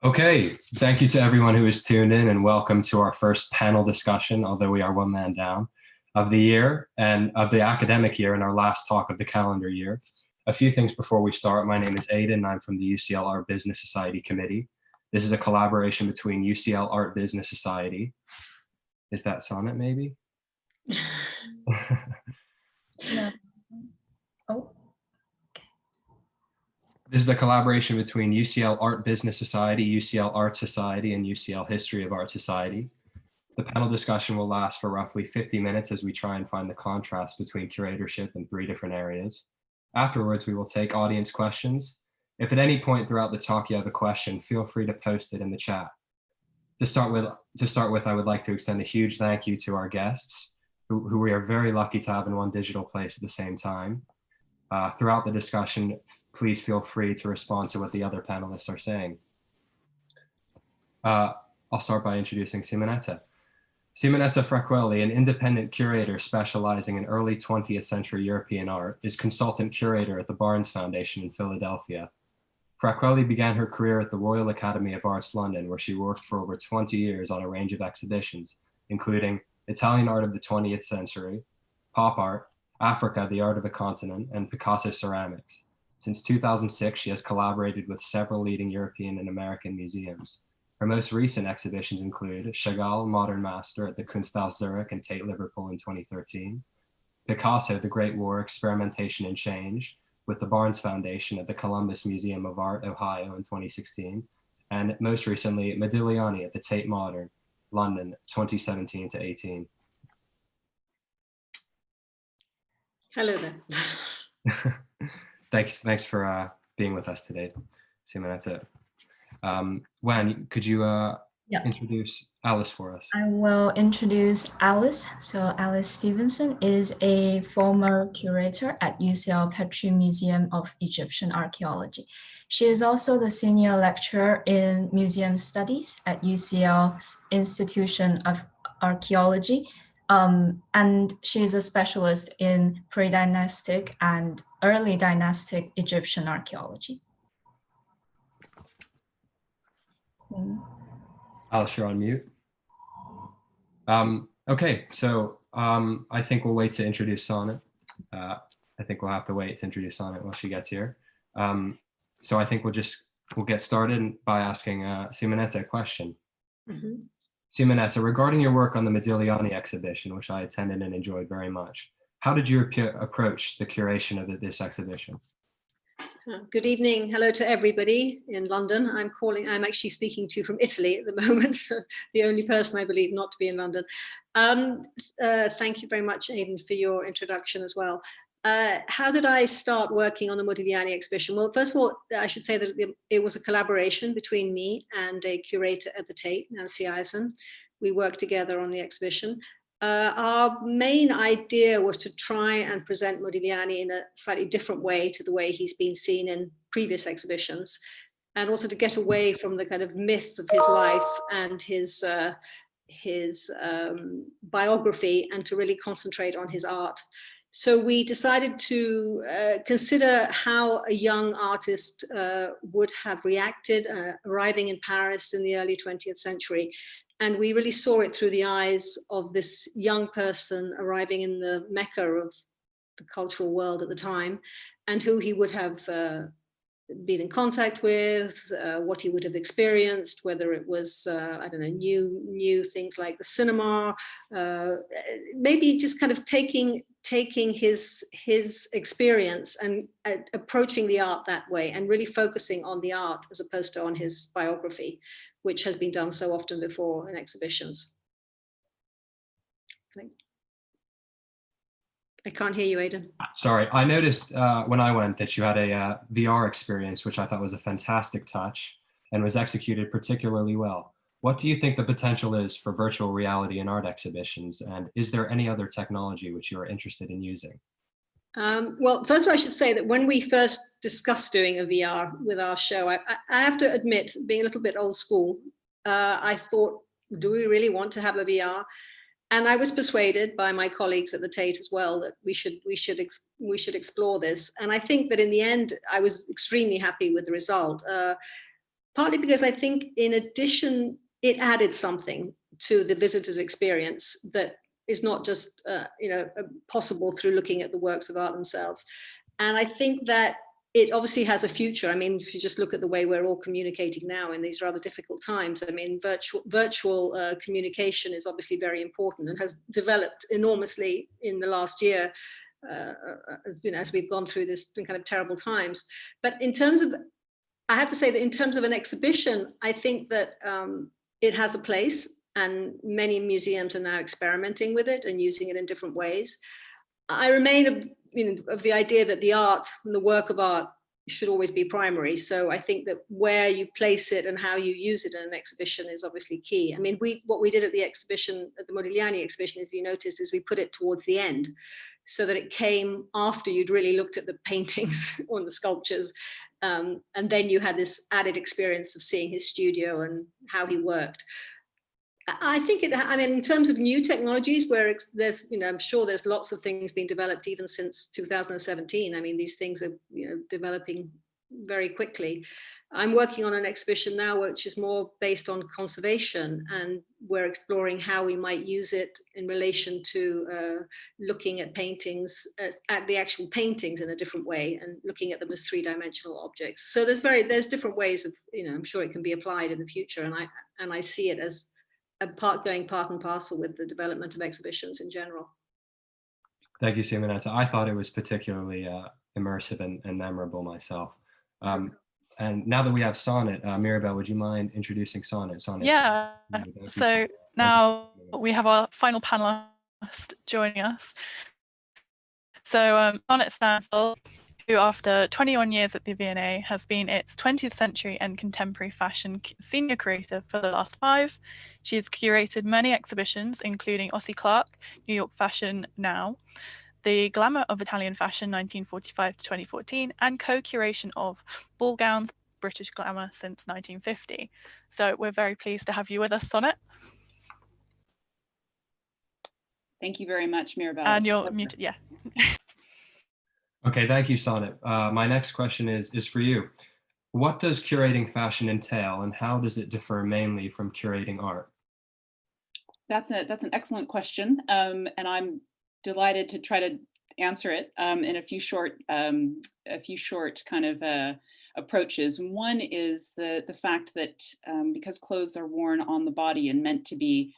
Okay, thank you to everyone who has tuned in and welcome to our first panel discussion, although we are one man down, of the year and of the academic year and our last talk of the calendar year. A few things before we start. My name is Aidan. I'm from the UCL Art Business Society Committee. This is a collaboration between UCL Art Business Society. Is that Sonnet maybe? No. Oh. This is a collaboration between UCL Art Business Society, UCL Art Society, and UCL History of Art Society. The panel discussion will last for roughly 50 minutes as we try and find the contrast between curatorship in 3 different areas. Afterwards, we will take audience questions. If at any point throughout the talk you have a question, feel free to post it in the chat. To start with, I would like to extend a huge thank you to our guests, who we are very lucky to have in one digital place at the same time. Throughout the discussion, please feel free to respond to what the other panelists are saying. I'll start by introducing Simonetta. Simonetta Fraquelli, an independent curator specializing in early 20th century European art, is consultant curator at the Barnes Foundation in Philadelphia. Fraquelli began her career at the Royal Academy of Arts London, where she worked for over 20 years on a range of exhibitions, including Italian art of the 20th century, pop art, Africa, the art of a continent, and Picasso ceramics. Since 2006, she has collaborated with several leading European and American museums. Her most recent exhibitions include Chagall, Modern Master at the Kunsthaus Zurich and Tate Liverpool in 2013, Picasso, The Great War, Experimentation and Change, with the Barnes Foundation at the Columbus Museum of Art, Ohio in 2016, and most recently, Modigliani at the Tate Modern, London, 2017 to 18. Hello there. Thanks for being with us today, Simonetta. Wan, could you introduce Alice for us? I will introduce Alice. So Alice Stevenson is a former curator at UCL Petrie Museum of Egyptian Archaeology. She is also the senior lecturer in museum studies at UCL's Institution of Archaeology. And she is a specialist in pre-dynastic and early dynastic Egyptian archaeology. Alice, you're on mute. Okay, so I think we'll wait to introduce Sonnet. I think we'll have to wait to introduce Sonnet while she gets here. So I think we'll get started by asking Simonetta a question. Mm-hmm. Simonetta, regarding your work on the Modigliani exhibition, which I attended and enjoyed very much, how did you approach the curation of this exhibition? Good evening. Hello to everybody in London. I'm actually speaking to you from Italy at the moment, the only person I believe not to be in London. Thank you very much, Aidan, for your introduction as well. How did I start working on the Modigliani exhibition? Well, first of all, I should say that it was a collaboration between me and a curator at the Tate, Nancy Eisen. We worked together on the exhibition. Our main idea was to try and present Modigliani in a slightly different way to the way he's been seen in previous exhibitions, and also to get away from the kind of myth of his life and his biography, and to really concentrate on his art. So we decided to consider how a young artist would have reacted arriving in Paris in the early 20th century. And we really saw it through the eyes of this young person arriving in the Mecca of the cultural world at the time, and who he would have been in contact with, what he would have experienced, whether it was, I don't know, new things like the cinema, maybe just kind of taking his experience and approaching the art that way, and really focusing on the art as opposed to on his biography, which has been done so often before in exhibitions. I can't hear you, Aidan. Sorry, I noticed when I went that you had a VR experience, which I thought was a fantastic touch and was executed particularly well. What do you think the potential is for virtual reality in art exhibitions? And is there any other technology which you are interested in using? Well, first of all, I should say that when we first discussed doing a VR with our show, I have to admit, being a little bit old school, I thought, do we really want to have a VR? And I was persuaded by my colleagues at the Tate as well that we should explore this. And I think that in the end, I was extremely happy with the result. partly because I think in addition, it added something to the visitor's experience that is not just possible through looking at the works of art themselves. And I think that it obviously has a future. I mean, if you just look at the way we're all communicating now in these rather difficult times, I mean, virtual communication is obviously very important and has developed enormously in the last year, as we've gone through this kind of terrible times. But in terms of, I have to say that in terms of an exhibition, I think that it has a place, and many museums are now experimenting with it and using it in different ways. I remain of the idea that the art and the work of art should always be primary. So I think that where you place it and how you use it in an exhibition is obviously key. I mean, what we did at the exhibition, at the Motiviani exhibition, if you noticed, is we put it towards the end so that it came after you'd really looked at the paintings or the sculptures. And then you had this added experience of seeing his studio and how he worked. I think I mean, in terms of new technologies, where there's, I'm sure there's lots of things being developed even since 2017. I mean, these things are, developing very quickly. I'm working on an exhibition now, which is more based on conservation, and we're exploring how we might use it in relation to looking at paintings, at the actual paintings in a different way, and looking at them as three-dimensional objects. So there's different ways of, I'm sure it can be applied in the future, and I see it as going part and parcel with the development of exhibitions in general. Thank you, Simonetta. I thought it was particularly immersive and memorable myself. And now that we have Sonnet, Mirabel, would you mind introducing Sonnet? Yeah, so now we have our final panelist joining us. So Sonnet Stanfill, who after 21 years at the V&A has been its 20th century and contemporary fashion senior curator for the last 5. She has curated many exhibitions, including Ossie Clark, New York Fashion Now, The Glamour of Italian Fashion 1945 to 2014, and co-curation of Ball Gowns, British Glamour since 1950. So we're very pleased to have you with us, Sonnet. Thank you very much, Mirabel. And you're muted, yeah. Okay, thank you, Sonnet. My next question is for you. What does curating fashion entail, and how does it differ mainly from curating art? That's an excellent question, and I'm delighted to try to answer it in a few short kind of approaches. One is the fact that because clothes are worn on the body and meant to be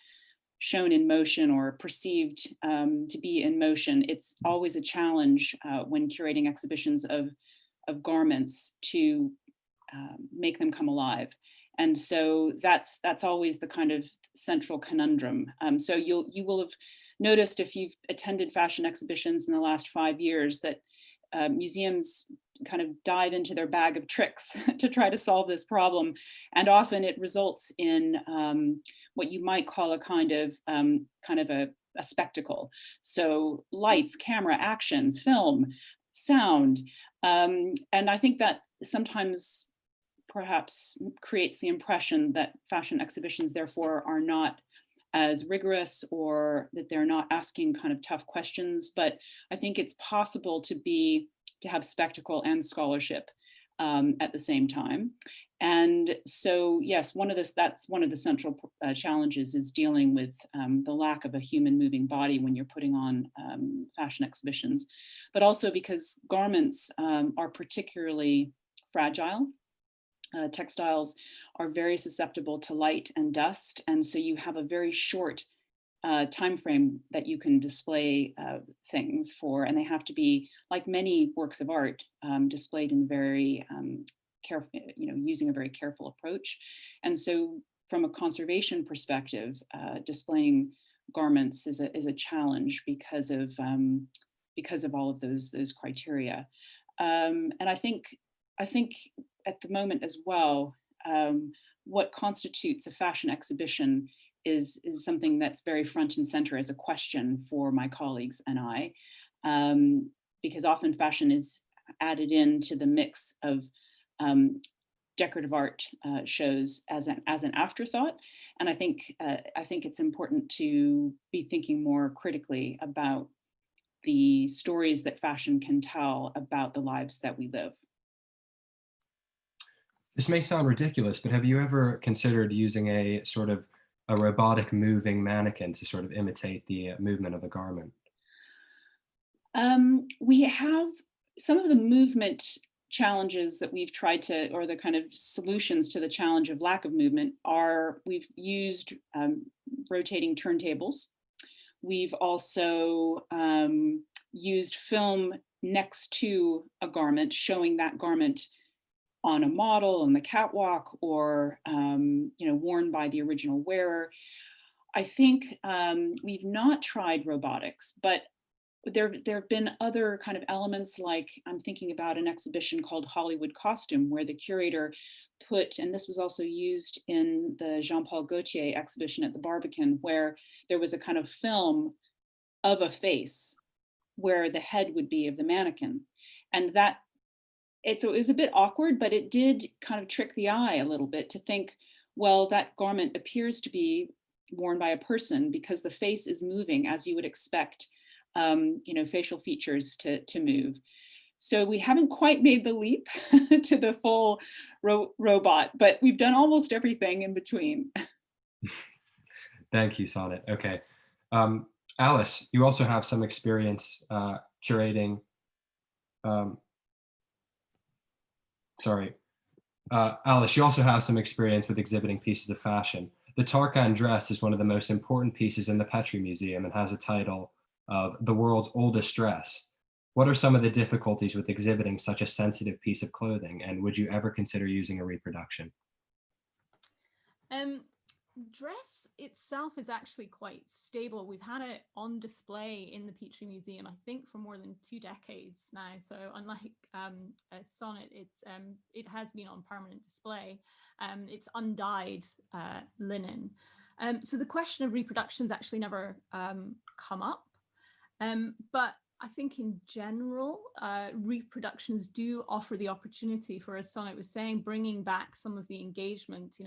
shown in motion or perceived to be in motion, it's always a challenge when curating exhibitions of garments to make them come alive. And so that's always the kind of central conundrum. So you will have noticed, if you've attended fashion exhibitions in the last 5 years, that museums kind of dive into their bag of tricks to try to solve this problem. And often it results in what you might call a kind of a spectacle. So lights, camera, action, film, sound. And I think that sometimes perhaps creates the impression that fashion exhibitions therefore are not as rigorous, or that they're not asking kind of tough questions. But I think it's possible to have spectacle and scholarship at the same time. And so, yes, that's one of the central challenges, is dealing with the lack of a human moving body when you're putting on fashion exhibitions, but also because garments are particularly fragile. Textiles are very susceptible to light and dust, and so you have a very short time frame that you can display things for, and they have to be, like many works of art, displayed in very careful, using a very careful approach. And so, from a conservation perspective, displaying garments is a challenge because of all of those criteria. And I think at the moment as well, what constitutes a fashion exhibition is something that's very front and center as a question for my colleagues and I, because often fashion is added into the mix of decorative art shows as an afterthought. And I think it's important to be thinking more critically about the stories that fashion can tell about the lives that we live. This may sound ridiculous, but have you ever considered using a sort of a robotic moving mannequin to sort of imitate the movement of a garment? We have some of the movement challenges that we've tried to, or the kind of solutions to the challenge of lack of movement are, we've used rotating turntables. We've also used film next to a garment, showing that garment on a model on the catwalk, or worn by the original wearer. I think we've not tried robotics, but there have been other kind of elements, like I'm thinking about an exhibition called Hollywood Costume, where the curator put, and this was also used in the Jean-Paul Gaultier exhibition at the Barbican, where there was a kind of film of a face where the head would be of the mannequin. And that, it was a bit awkward, but it did kind of trick the eye a little bit to think, well, that garment appears to be worn by a person because the face is moving as you would expect facial features to move. So we haven't quite made the leap to the full robot, but we've done almost everything in between. Thank you, Sonnet. Okay. Alice, you also have some experience curating. Alice, you also have some experience with exhibiting pieces of fashion. The Tarkan dress is one of the most important pieces in the Petrie Museum and has a title of the world's oldest dress. What are some of the difficulties with exhibiting such a sensitive piece of clothing, and would you ever consider using a reproduction? Dress itself is actually quite stable. We've had it on display in the Petrie Museum, I think, for more than 2 decades now. So unlike Sonnet, it has been on permanent display. It's undyed linen. So the question of reproduction's actually never come up. But I think in general, reproductions do offer the opportunity for, as Sonnet was saying, bringing back some of the engagement,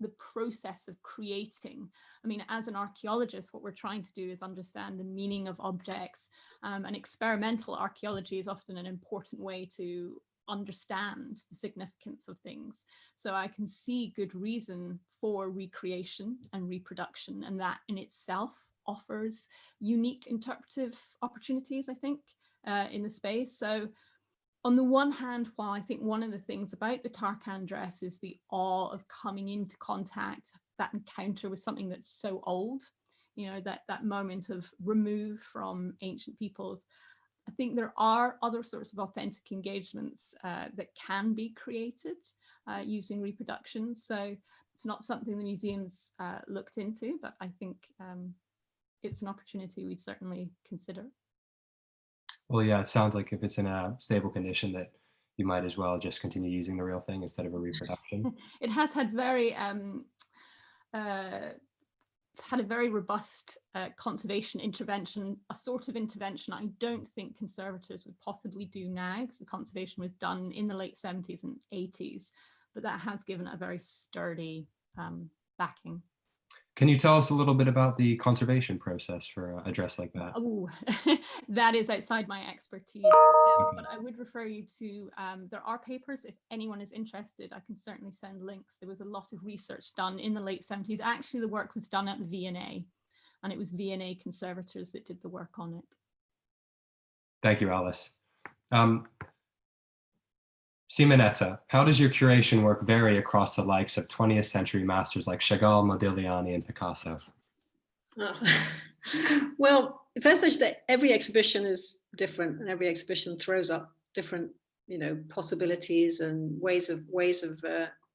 the process of creating. I mean, as an archaeologist, what we're trying to do is understand the meaning of objects, and experimental archaeology is often an important way to understand the significance of things. So I can see good reason for recreation and reproduction, and that in itself offers unique interpretive opportunities, I think, in the space. So on the one hand, while I think one of the things about the Tarkan dress is the awe of coming into contact, that encounter with something that's so old, that moment of remove from ancient peoples, I think there are other sorts of authentic engagements that can be created using reproduction. So it's not something the museum's looked into, but I think it's an opportunity we'd certainly consider. Well, yeah, it sounds like if it's in a stable condition that you might as well just continue using the real thing instead of a reproduction. It has had it's had a very robust conservation intervention, a sort of intervention I don't think conservators would possibly do now, because the conservation was done in the late 70s and 80s, but that has given it a very sturdy backing. Can you tell us a little bit about the conservation process for a dress like that? Oh, that is outside my expertise. But I would refer you to, there are papers, if anyone is interested, I can certainly send links. There was a lot of research done in the late 70s. Actually, the work was done at the V&A, and it was V&A conservators that did the work on it. Thank you, Alice. Simonetta, how does your curation work vary across the likes of 20th century masters like Chagall, Modigliani, and Picasso? Well, first I should say every exhibition is different, and every exhibition throws up different, possibilities and ways of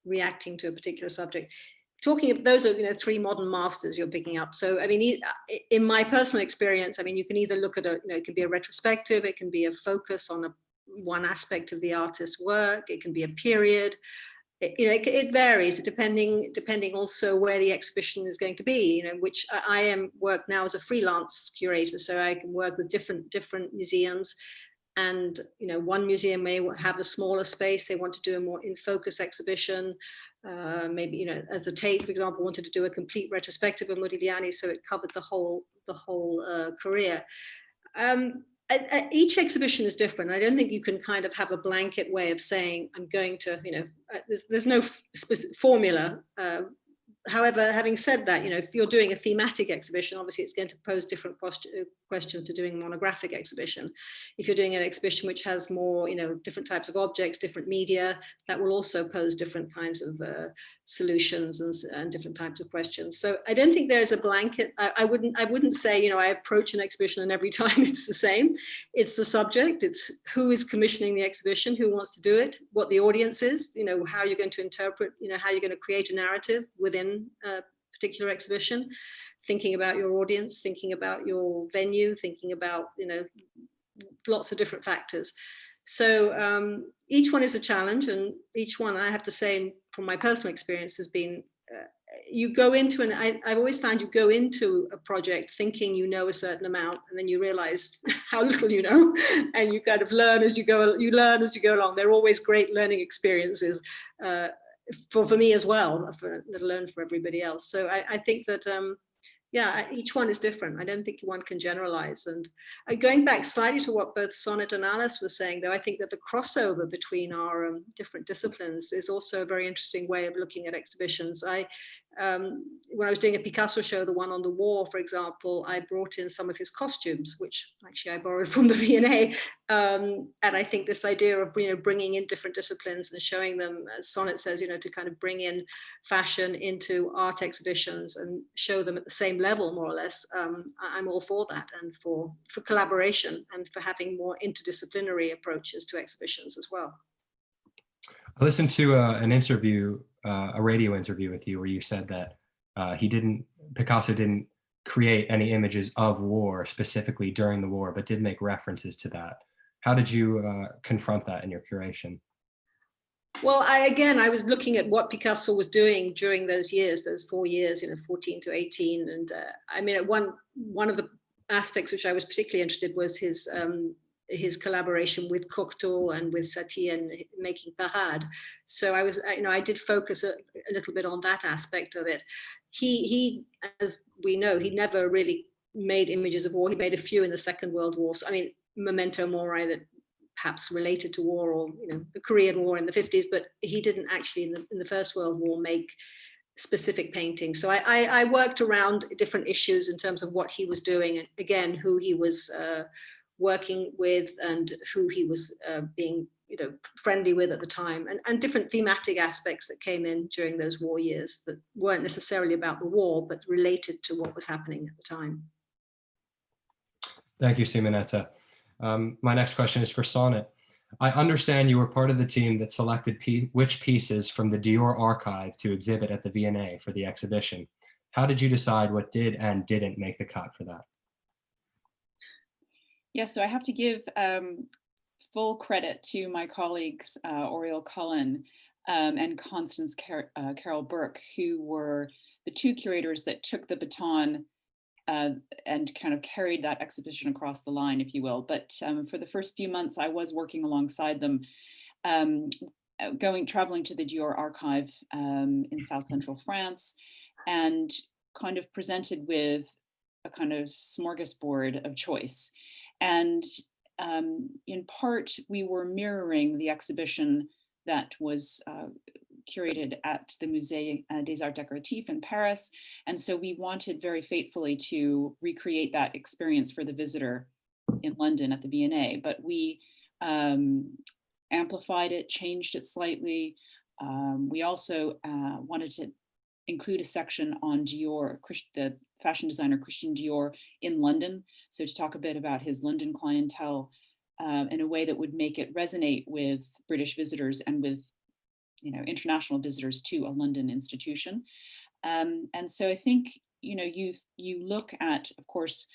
reacting to a particular subject. Talking of those are, 3 modern masters you're picking up. So, I mean, in my personal experience, I mean, you can either look at it can be a retrospective, it can be a focus on one aspect of the artist's work, it can be a period. It varies depending also where the exhibition is going to be, which I work now as a freelance curator, so I can work with different museums. And one museum may have a smaller space, they want to do a more in focus exhibition. Maybe as the Tate, for example, wanted to do a complete retrospective of Modigliani, so it covered the whole career. each exhibition is different. I don't think you can kind of have a blanket way of saying, I'm going to, there's no specific formula. However, having said that, if you're doing a thematic exhibition, obviously it's going to pose different questions to doing a monographic exhibition. If you're doing an exhibition which has more, different types of objects, different media, that will also pose different kinds of solutions and different types of questions. So I don't think there is a blanket. I wouldn't say, I approach an exhibition and every time it's the same. It's the subject. It's who is commissioning the exhibition, who wants to do it, what the audience is, how you're going to interpret, how you're going to create a narrative within a particular exhibition, thinking about your audience, thinking about your venue, thinking about, lots of different factors. So each one is a challenge, and each one, I have to say, from my personal experience, has been, you go into, and I've always found you go into a project thinking you know a certain amount, and then you realize how little you know, and you kind of learn as you go along. They're always great learning experiences. For me as well, let alone for everybody else. So I think that, each one is different. I don't think one can generalize. And going back slightly to what both Sonnet and Alice were saying, though, I think that the crossover between our different disciplines is also a very interesting way of looking at exhibitions. When I was doing a Picasso show, the one on the war, for example, I brought in some of his costumes, which actually I borrowed from the V&A. And I think this idea of, bringing in different disciplines and showing them, as Sonnet says, to kind of bring in fashion into art exhibitions and show them at the same level, more or less. I'm all for that, and for collaboration, and for having more interdisciplinary approaches to exhibitions as well. I listened to an interview, a radio interview with you, where you said that Picasso didn't create any images of war specifically during the war, but did make references to that. How did you confront that in your curation? Well, I was looking at what Picasso was doing during those years, those 4 years, 14 to 18. And I mean, one of the aspects which I was particularly interested was his collaboration with Cocteau and with Satie and making Parade. So I did focus a little bit on that aspect of it. He, as we know, he never really made images of war. He made a few in the Second World War. So, I mean, Memento Mori, that perhaps related to war, or the Korean War in the 50s, but he didn't actually in the First World War make specific paintings. So I worked around different issues in terms of what he was doing, and again, who he was working with, and who he was being friendly with at the time, and different thematic aspects that came in during those war years that weren't necessarily about the war, but related to what was happening at the time. Thank you, Simonetta. My next question is for Sonnet. I understand you were part of the team that selected which pieces from the Dior archive to exhibit at the V&A for the exhibition. How did you decide what did and didn't make the cut for that? Yeah, so I have to give full credit to my colleagues, Oriel Cullen and Constance Carol Burke, who were the two curators that took the baton and kind of carried that exhibition across the line, if you will. But for the first few months, I was working alongside them, traveling to the Dior archive in South Central France, and kind of presented with a kind of smorgasbord of choice. And in part, we were mirroring the exhibition that was curated at the Musée des Arts Décoratifs in Paris. And so we wanted very faithfully to recreate that experience for the visitor in London at the V&A, but we amplified it, changed it slightly. We also wanted to include a section on Dior, the fashion designer Christian Dior in London. So to talk a bit about his London clientele in a way that would make it resonate with British visitors and with international visitors to a London institution. And so I think, you look at, of course,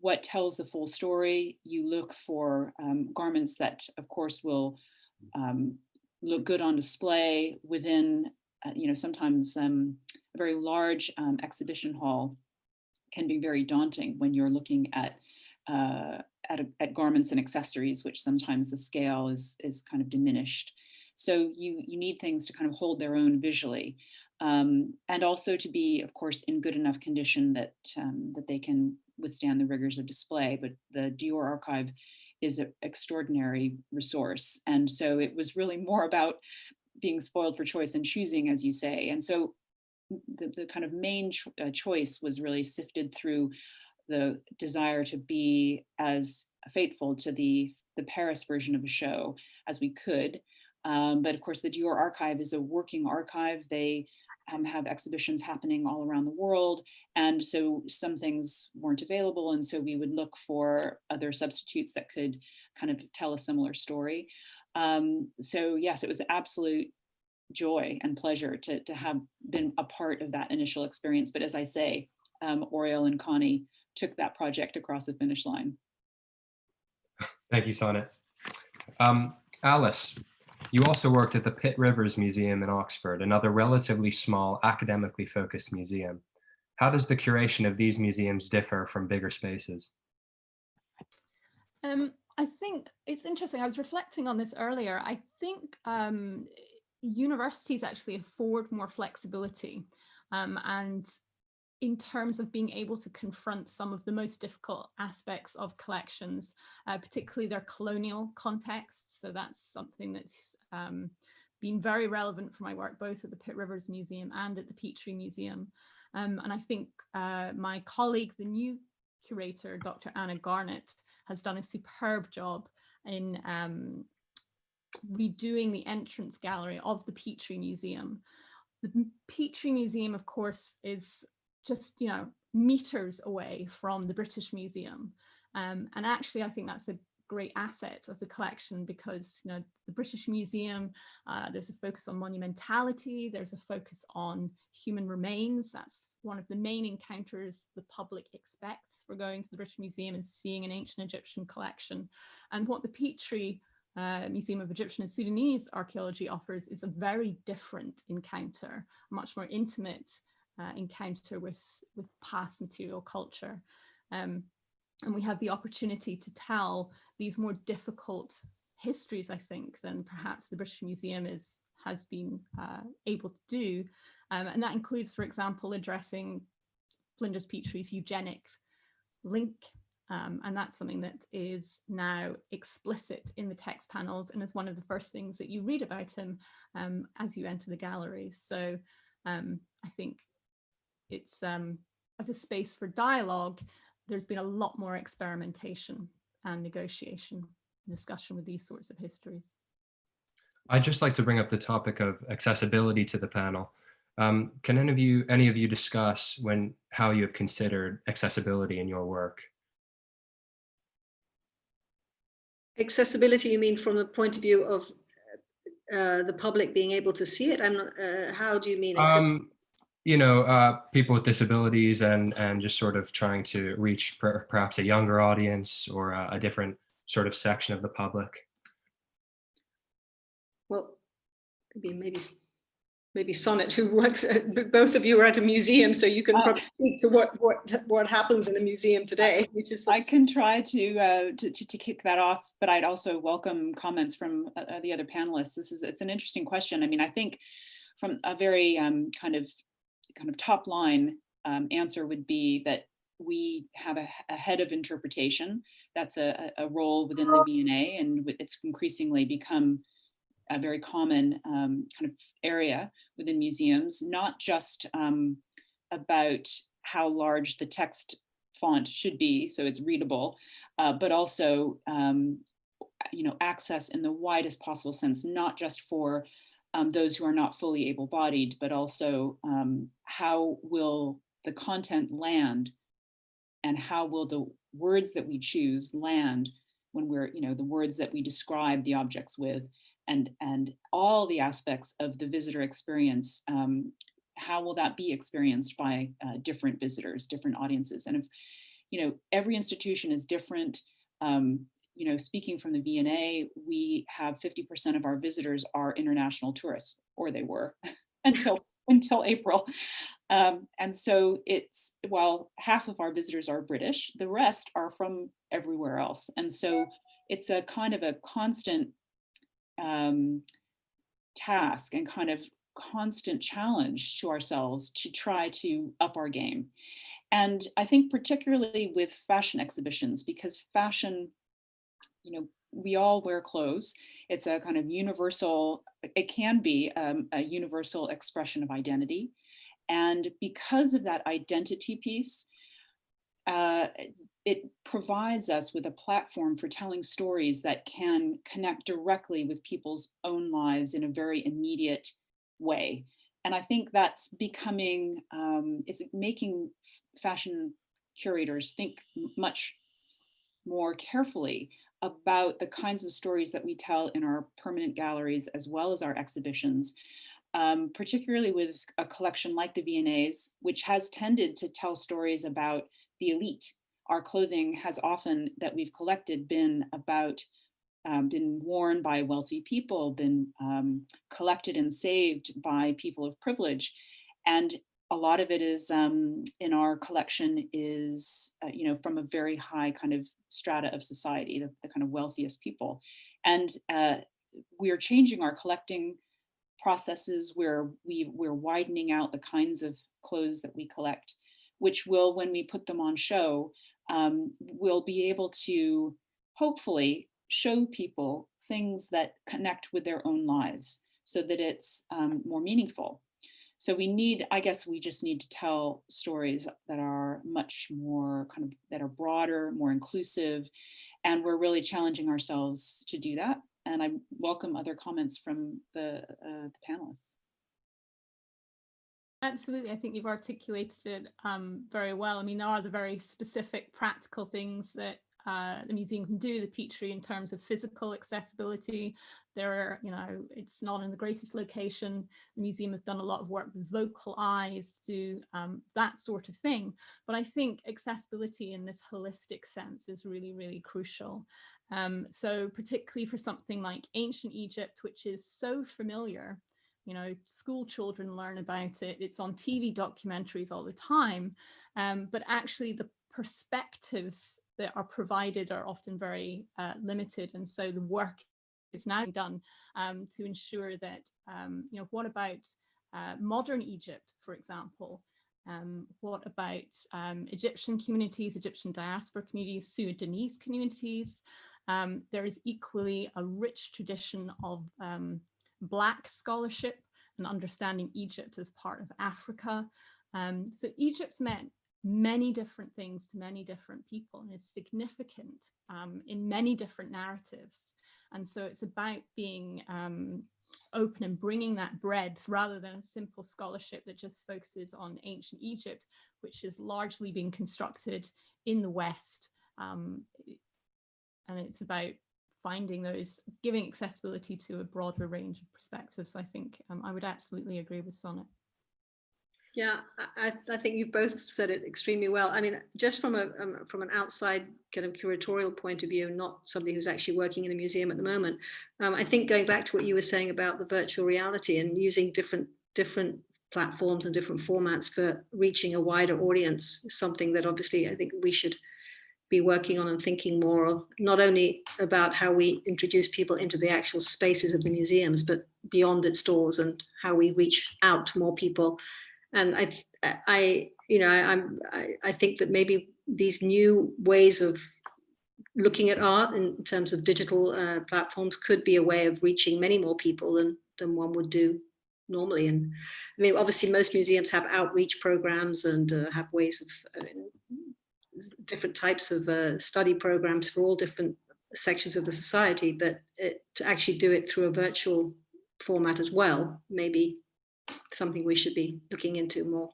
what tells the full story. You look for garments that, of course, will look good on display within, sometimes a very large exhibition hall can be very daunting when you're looking at garments and accessories, which sometimes the scale is kind of diminished. So you need things to kind of hold their own visually, and also to be, of course, in good enough condition that that they can withstand the rigors of display, but the Dior archive is an extraordinary resource. And so it was really more about being spoiled for choice and choosing, as you say. And so the kind of main choice was really sifted through the desire to be as faithful to the Paris version of a show as we could. But of course, the Dior archive is a working archive. They have exhibitions happening all around the world. And so some things weren't available. And so we would look for other substitutes that could kind of tell a similar story. So yes, it was an absolute joy and pleasure to have been a part of that initial experience. But as I say, Oriel and Connie took that project across the finish line. Thank you, Sonnet. Alice, you also worked at the Pitt Rivers Museum in Oxford, another relatively small, academically focused museum. How does the curation of these museums differ from bigger spaces? I think it's interesting. I was reflecting on this earlier. I think universities actually afford more flexibility, and in terms of being able to confront some of the most difficult aspects of collections, particularly their colonial contexts. So that's something that's been very relevant for my work, both at the Pitt Rivers Museum and at the Petrie Museum. And I think my colleague, the new curator, Dr. Anna Garnett, has done a superb job in redoing the entrance gallery of the Petrie Museum. The Petrie Museum, of course, is just, you know, meters away from the British Museum. And actually, I think that's a great asset of the collection because, you know, the British Museum, there's a focus on monumentality, there's a focus on human remains. That's one of the main encounters the public expects for going to the British Museum and seeing an ancient Egyptian collection. And what the Petrie Museum of Egyptian and Sudanese Archaeology offers is a very different encounter, a much more intimate encounter with past material culture. And we have the opportunity to tell these more difficult histories, I think, than perhaps the British Museum has been able to do. And that includes, for example, addressing Flinders Petrie's eugenics link. And that's something that is now explicit in the text panels and is one of the first things that you read about him as you enter the galleries. So I think it's, as a space for dialogue, there's been a lot more experimentation and negotiation, discussion with these sorts of histories. I'd just like to bring up the topic of accessibility to the panel. Can any of you discuss how you have considered accessibility in your work? Accessibility, you mean from the point of view of the public being able to see it? I'm not, how do you mean accessibility? You know, people with disabilities and just sort of trying to reach perhaps a younger audience or a different sort of section of the public. Well, maybe Sonnet, who works both of you are at a museum, so you can probably speak to what happens in a museum today, which is. I can try to kick that off, but I'd also welcome comments from the other panelists. It's an interesting question. I mean, I think from a very kind of top line answer would be that we have a head of interpretation. That's a role within the V&A, and it's increasingly become a very common kind of area within museums, not just about how large the text font should be so it's readable, but also you know, access in the widest possible sense, not just for those who are not fully able-bodied, but also how will the content land and how will the words that we choose land when we're, you know, the words that we describe the objects with, and all the aspects of the visitor experience, how will that be experienced by different visitors, different audiences? And if, you know, every institution is different. You know, speaking from the V&A, we have 50% of our visitors are international tourists, or they were until April. And so it's, while half of our visitors are British, the rest are from everywhere else. And so it's a kind of a constant task and kind of constant challenge to ourselves to try to up our game. And I think particularly with fashion exhibitions, because fashion, you know, we all wear clothes. It's a kind of universal, it can be a universal expression of identity. And because of that identity piece, it provides us with a platform for telling stories that can connect directly with people's own lives in a very immediate way. And I think that's becoming, it's making fashion curators think much more carefully about the kinds of stories that we tell in our permanent galleries as well as our exhibitions, particularly with a collection like the V&A's, which has tended to tell stories about the elite. Our clothing has often, that we've collected, been about, been worn by wealthy people, been collected and saved by people of privilege. And a lot of it is in our collection is, you know, from a very high kind of strata of society, the kind of wealthiest people. And we're changing our collecting processes where we're widening out the kinds of clothes that we collect, which will, when we put them on show, we'll be able to hopefully show people things that connect with their own lives so that it's more meaningful. So we need, I guess we just need to tell stories that are much more kind of, that are broader, more inclusive, and we're really challenging ourselves to do that. And I welcome other comments from the panelists. Absolutely, I think you've articulated it very well. I mean, there are the very specific practical things that the museum can do, the Petrie, in terms of physical accessibility. There are, you know, it's not in the greatest location. The museum have done a lot of work with vocal eyes to do that sort of thing. But I think accessibility in this holistic sense is really, really crucial. So particularly for something like ancient Egypt, which is so familiar, you know, school children learn about it. It's on TV documentaries all the time, but actually the perspectives that are provided are often very limited. And so the work is now done to ensure that, you know, what about modern Egypt, for example? What about Egyptian communities, Egyptian diaspora communities, Sudanese communities? There is equally a rich tradition of Black scholarship and understanding Egypt as part of Africa. So Egypt's meant many different things to many different people and is significant in many different narratives. And so it's about being open and bringing that breadth rather than a simple scholarship that just focuses on ancient Egypt, which has largely been constructed in the West. And it's about finding those, giving accessibility to a broader range of perspectives. I think I would absolutely agree with Sonnet. Yeah, I think you've both said it extremely well. I mean, just from an outside kind of curatorial point of view, not somebody who's actually working in a museum at the moment, I think going back to what you were saying about the virtual reality and using different platforms and different formats for reaching a wider audience is something that obviously I think we should be working on and thinking more of, not only about how we introduce people into the actual spaces of the museums, but beyond its doors and how we reach out to more people. And I think that maybe these new ways of looking at art in terms of digital platforms could be a way of reaching many more people than one would do normally. And I mean, obviously most museums have outreach programs and have ways of different types of study programs for all different sections of the society, but to actually do it through a virtual format as well, maybe something we should be looking into more.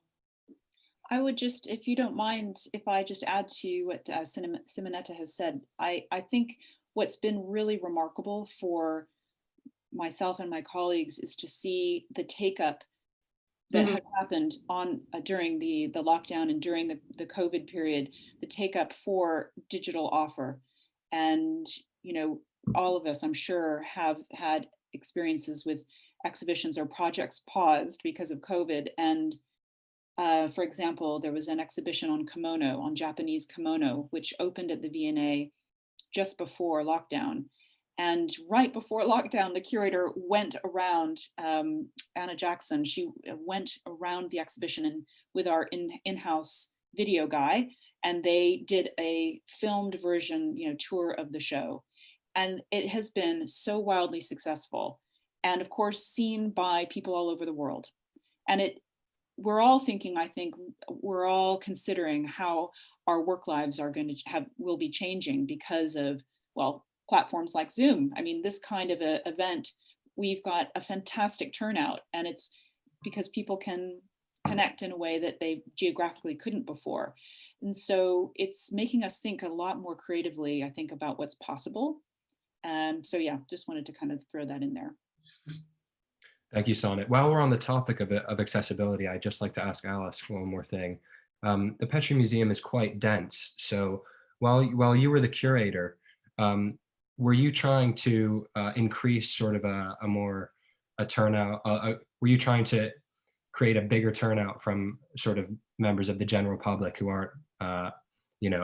I would just, if you don't mind, if I just add to what Simonetta has said, I think what's been really remarkable for myself and my colleagues is to see the take-up that has happened during the lockdown and during the COVID period, the take-up for digital offer. And, you know, all of us, I'm sure, have had experiences with exhibitions or projects paused because of COVID. And for example, there was an exhibition on kimono, on Japanese kimono, which opened at the V&A just before lockdown. And right before lockdown, the curator went around, Anna Jackson, she went around the exhibition and with our in-house video guy, and they did a filmed version, tour of the show. And it has been so wildly successful, and of course seen by people all over the world. And we're all thinking, I think we're all considering how our work lives are going to will be changing because of, well, platforms like Zoom. I mean, this kind of a event, we've got a fantastic turnout, and it's because people can connect in a way that they geographically couldn't before. And so it's making us think a lot more creatively, I think, about what's possible. So yeah, just wanted to kind of throw that in there. Thank you, Sonnet. While we're on the topic of accessibility, I'd just like to ask Alice one more thing. The Petrie Museum is quite dense. So while you were the curator, were you trying to increase sort of a turnout? Were you trying to create a bigger turnout from sort of members of the general public who aren't,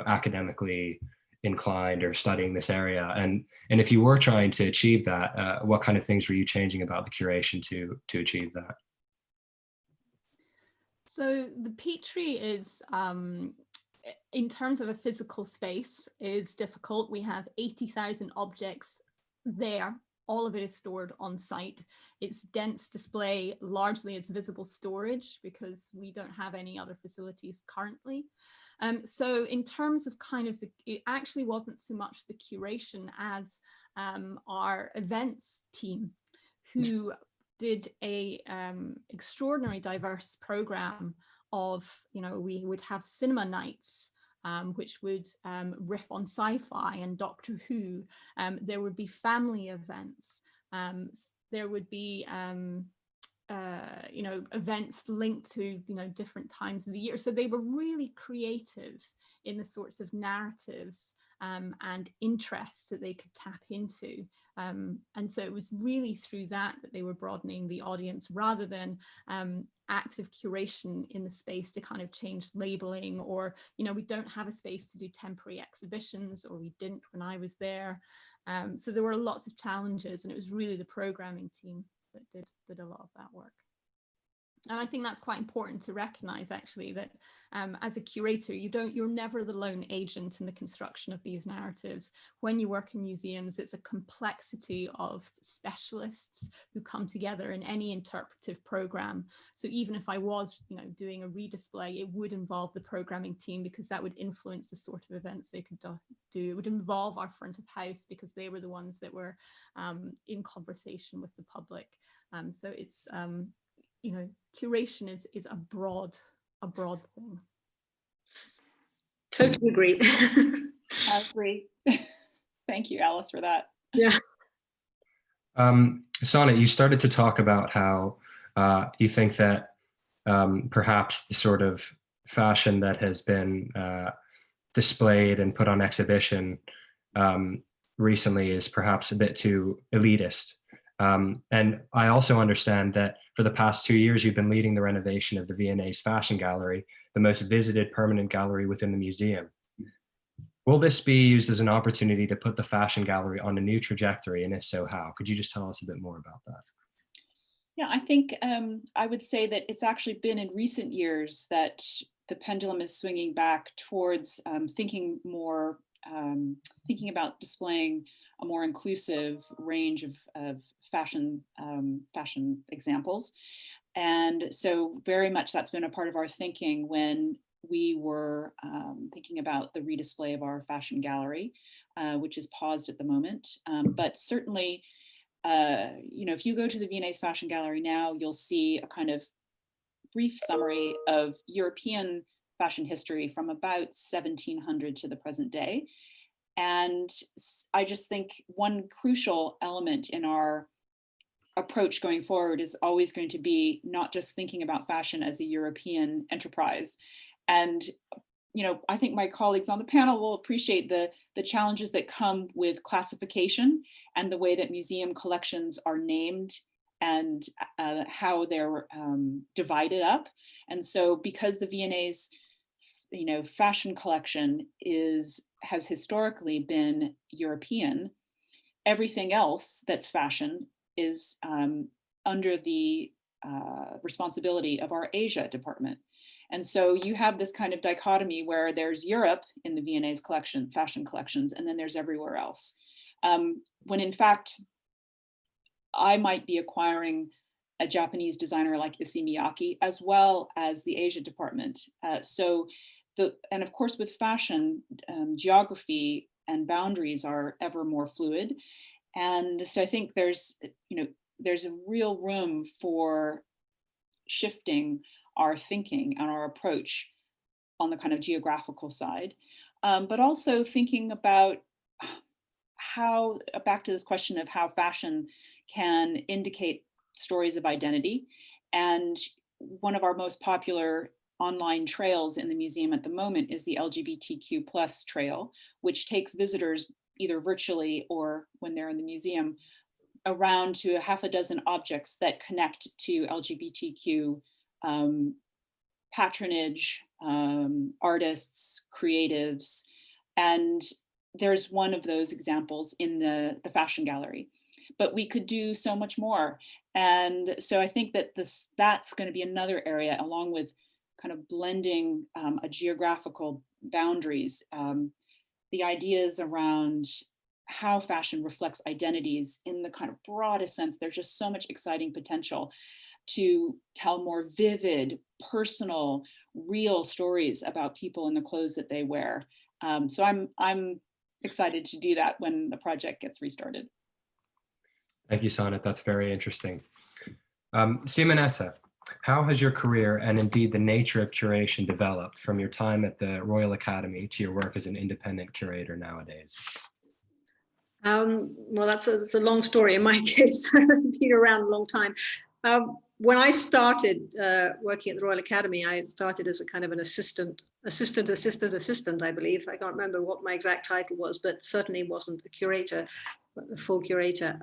academically inclined or studying this area? And if you were trying to achieve that, what kind of things were you changing about the curation to achieve that? So the Petrie is, in terms of a physical space, is difficult. We have 80,000 objects there. All of it is stored on site. It's dense display, largely it's visible storage because we don't have any other facilities currently. So in terms of it actually wasn't so much the curation as our events team, who did a extraordinary diverse program of, we would have cinema nights, which would riff on sci-fi and Doctor Who. There would be family events. There would be events linked to different times of the year. So they were really creative in the sorts of narratives and interests that they could tap into. And so it was really through that they were broadening the audience, rather than active curation in the space to kind of change labeling, or we don't have a space to do temporary exhibitions, or we didn't when I was there. So there were lots of challenges, and it was really the programming team that did a lot of that work. And I think that's quite important to recognize, actually, that as a curator, you're never the lone agent in the construction of these narratives. When you work in museums, it's a complexity of specialists who come together in any interpretive program. So even if I was, doing a redisplay, it would involve the programming team, because that would influence the sort of events they could do. It would involve our front of house, because they were the ones that were in conversation with the public. So it's curation is a broad thing. Totally agree. I agree. Thank you, Alice, for that. Yeah. Sonnet, you started to talk about how you think that perhaps the sort of fashion that has been displayed and put on exhibition recently is perhaps a bit too elitist. And I also understand that for the past 2 years, you've been leading the renovation of the V&A's Fashion Gallery, the most visited permanent gallery within the museum. Will this be used as an opportunity to put the Fashion Gallery on a new trajectory? And if so, how? Could you just tell us a bit more about that? Yeah, I think I would say that it's actually been in recent years that the pendulum is swinging back towards thinking about displaying a more inclusive range of fashion examples. And so very much that's been a part of our thinking when we were thinking about the redisplay of our fashion gallery, which is paused at the moment. But certainly, if you go to the V&A's Fashion Gallery now, you'll see a kind of brief summary of European fashion history from about 1700 to the present day. And I just think one crucial element in our approach going forward is always going to be not just thinking about fashion as a European enterprise. And I think my colleagues on the panel will appreciate the challenges that come with classification and the way that museum collections are named and how they're divided up. And so because the V&A's fashion collection has historically been European, everything else that's fashion is under the responsibility of our Asia department. And so you have this kind of dichotomy where there's Europe in the V&A's collection, fashion collections, and then there's everywhere else. When in fact, I might be acquiring a Japanese designer like Issey Miyake, as well as the Asia department. And of course with fashion, geography and boundaries are ever more fluid. And so I think there's a real room for shifting our thinking and our approach on the kind of geographical side, but also thinking about how, back to this question of how fashion can indicate stories of identity. And one of our most popular online trails in the museum at the moment is the LGBTQ+ trail, which takes visitors either virtually or when they're in the museum around to a half a dozen objects that connect to LGBTQ patronage, artists, creatives. And there's one of those examples in the fashion gallery. But we could do so much more. And so I think that that's going to be another area, along with kind of blending a geographical boundaries, the ideas around how fashion reflects identities in the kind of broadest sense. There's just so much exciting potential to tell more vivid, personal, real stories about people and the clothes that they wear. So I'm excited to do that when the project gets restarted. Thank you, Sonnet. That's very interesting. Simonetta, how has your career and indeed the nature of curation developed from your time at the Royal Academy to your work as an independent curator nowadays? Well, that's a long story in my case. I've been around a long time. When I started working at the Royal Academy, I started as a kind of an assistant, I believe. I can't remember what my exact title was, but certainly wasn't a curator, but a full curator.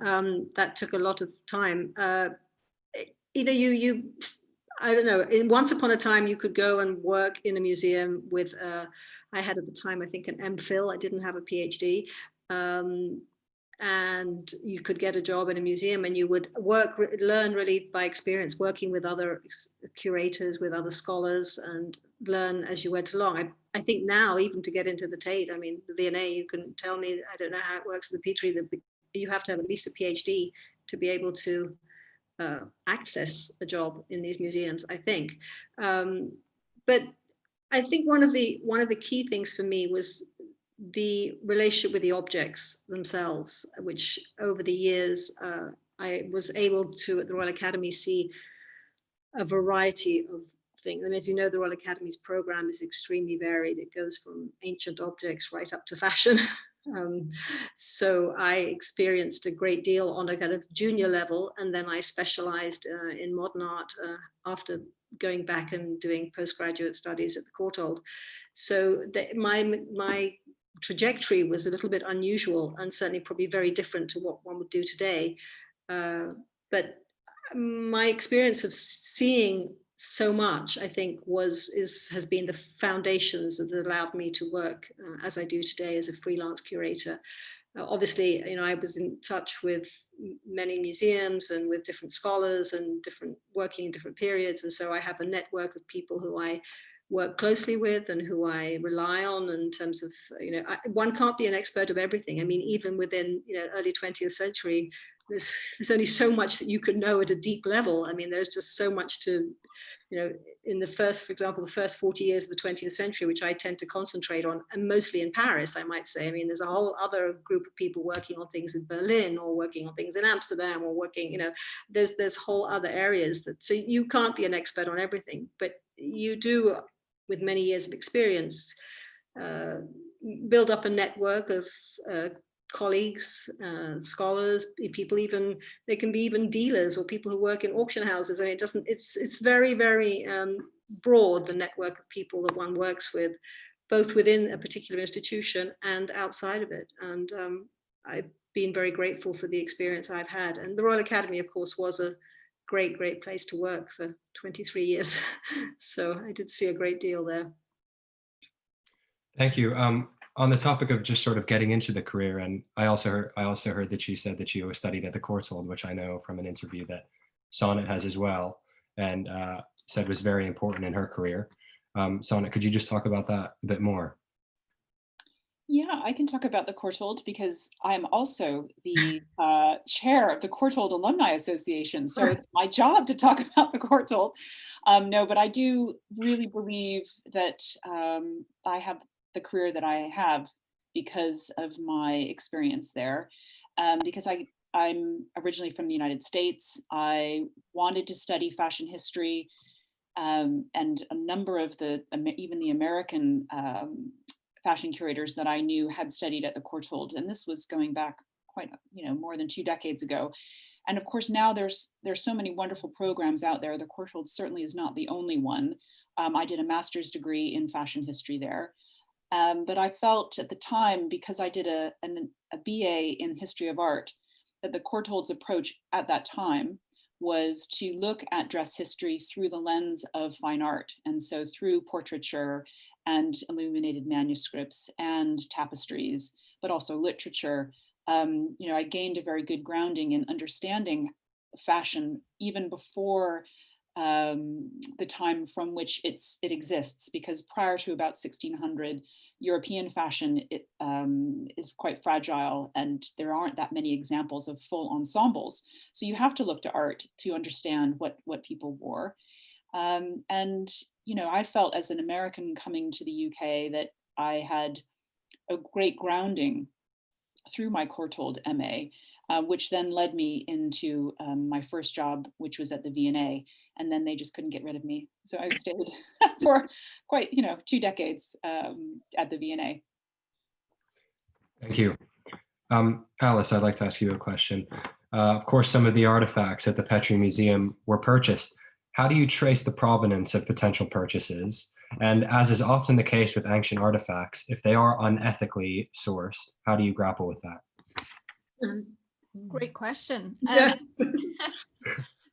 That took a lot of time. I don't know, once upon a time you could go and work in a museum with, I had at the time, I think an MPhil, I didn't have a PhD. And you could get a job in a museum and you would learn really by experience, working with other curators, with other scholars, and learn as you went along. I think now, even to get into the Tate, I mean, the V&A, you can tell me, I don't know how it works in the Petrie, you have to have at least a PhD to be able to access a job in these museums, I think. But I think one of the key things for me was the relationship with the objects themselves, which over the years I was able to, at the Royal Academy, see a variety of things. And as you know, the Royal Academy's program is extremely varied. It goes from ancient objects right up to fashion. So I experienced a great deal on a kind of junior level, and then I specialized in modern art after going back and doing postgraduate studies at the Courtauld. So my trajectory was a little bit unusual, and certainly probably very different to what one would do today. But my experience of seeing so much, I think, has been the foundations that allowed me to work as I do today as a freelance curator. Obviously, I was in touch with many museums and with different scholars and working in different periods, and so I have a network of people who I work closely with and who I rely on in terms of, one can't be an expert of everything. I mean, even within, early 20th century, there's only so much that you could know at a deep level. I mean, there's just so much to, in the first, for example, the first 40 years of the 20th century, which I tend to concentrate on, and mostly in Paris, I might say. I mean, there's a whole other group of people working on things in Berlin or working on things in Amsterdam or working, there's whole other areas so you can't be an expert on everything, but you do, with many years of experience, build up a network of colleagues, scholars, people, even they can be even dealers or people who work in auction houses. I mean, it's very, very broad, the network of people that one works with, both within a particular institution and outside of it. And I've been very grateful for the experience I've had. And the Royal Academy, of course, was a great place to work for 23 years. So I did see a great deal there. Thank you. On the topic of just sort of getting into the career, and I also heard that you said that you studied at the Courtauld, which I know from an interview that Sonnet has as well. and said was very important in her career. Sonnet, could you just talk about that a bit more? Yeah, I can talk about the Courtauld because I'm also the chair of the Courtauld Alumni Association. So it's my job to talk about the Courtauld. No, but I do really believe that I have the career that I have because of my experience there. Because I'm originally from the United States. I wanted to study fashion history, and a number of even the American fashion curators that I knew had studied at the Courtauld, and this was going back quite, more than 2 decades ago. And of course, now there's so many wonderful programs out there. The Courtauld certainly is not the only one. I did a master's degree in fashion history there. But I felt at the time, because I did a BA in history of art, that the Courtauld's approach at that time was to look at dress history through the lens of fine art. And so through portraiture and illuminated manuscripts and tapestries, but also literature, I gained a very good grounding in understanding fashion even before the time from which it exists, because prior to about 1600, European fashion is quite fragile, and there aren't that many examples of full ensembles. So you have to look to art to understand what people wore. And I felt as an American coming to the UK that I had a great grounding through my Courtauld MA, which then led me into my first job, which was at the V&A, and then they just couldn't get rid of me. So I stayed for quite, 2 decades at the V&A. Thank you. Alice, I'd like to ask you a question. Of course, some of the artifacts at the Petrie Museum were purchased. How do you trace the provenance of potential purchases? And as is often the case with ancient artifacts, if they are unethically sourced, how do you grapple with that? Great question. Yeah.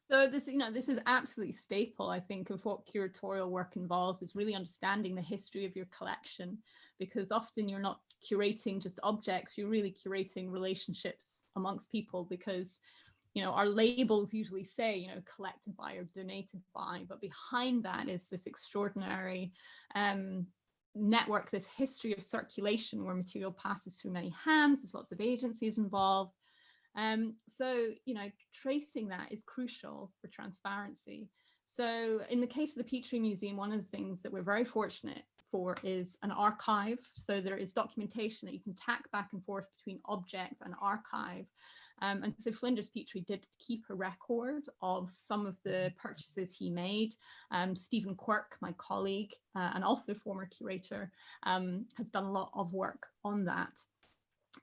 So this is absolutely staple, I think, of what curatorial work involves, is really understanding the history of your collection, because often you're not curating just objects, you're really curating relationships amongst people, because our labels usually say, collected by or donated by, but behind that is this extraordinary network, this history of circulation where material passes through many hands. There's lots of agencies involved. So, tracing that is crucial for transparency. So in the case of the Petrie Museum, one of the things that we're very fortunate for is an archive. So there is documentation that you can tack back and forth between object and archive. And so Flinders Petrie did keep a record of some of the purchases he made. Stephen Quirk, my colleague, and also former curator, has done a lot of work on that.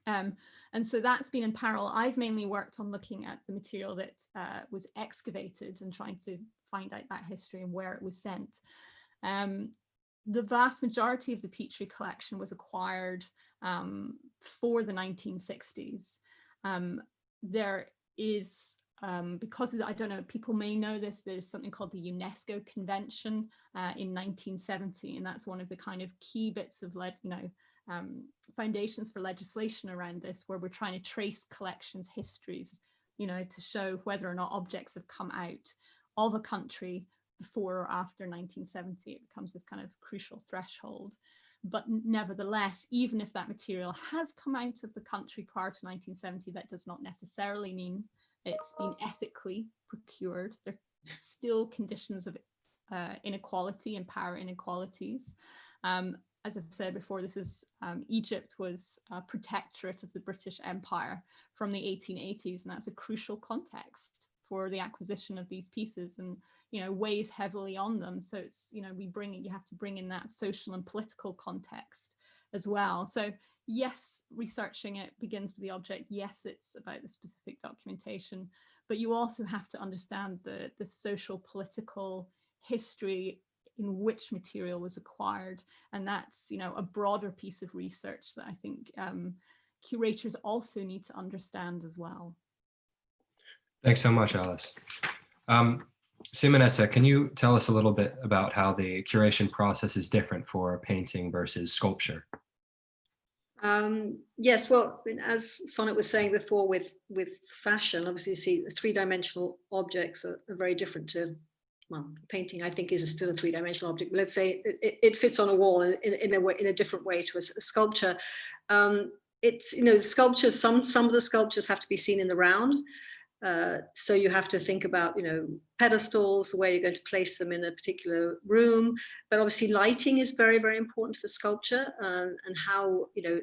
And so that's been in parallel. I've mainly worked on looking at the material that was excavated and trying to find out that history and where it was sent. The vast majority of the Petrie collection was acquired for the 1960s. There is, because I don't know, people may know this, there's something called the UNESCO Convention in 1970, and that's one of the kind of key bits of foundations for legislation around this, where we're trying to trace collections' histories, to show whether or not objects have come out of a country before or after 1970. It becomes this kind of crucial threshold. But nevertheless, even if that material has come out of the country prior to 1970, that does not necessarily mean it's been ethically procured. There are still conditions of inequality and power inequalities. As I've said before, this is Egypt was a protectorate of the British Empire from the 1880s, and that's a crucial context for the acquisition of these pieces, and weighs heavily on them. So it's you have to bring in that social and political context as well. So yes, researching it begins with the object. Yes, it's about the specific documentation, but you also have to understand the social political history in which material was acquired, and that's a broader piece of research that I think curators also need to understand as well. Thanks so much, Alice. Simonetta, can you tell us a little bit about how the curation process is different for painting versus sculpture? Yes, well, as Sonnet was saying before, with fashion, obviously you see the three-dimensional objects are very different to well, painting, I think, is still a three-dimensional object, but let's say it fits on a wall in a different way to a sculpture. It's, you know, the sculptures, some of the sculptures have to be seen in the round. So you have to think about, you know, pedestals, where you're going to place them in a particular room. But obviously lighting is very, very important for sculpture, and how, you know,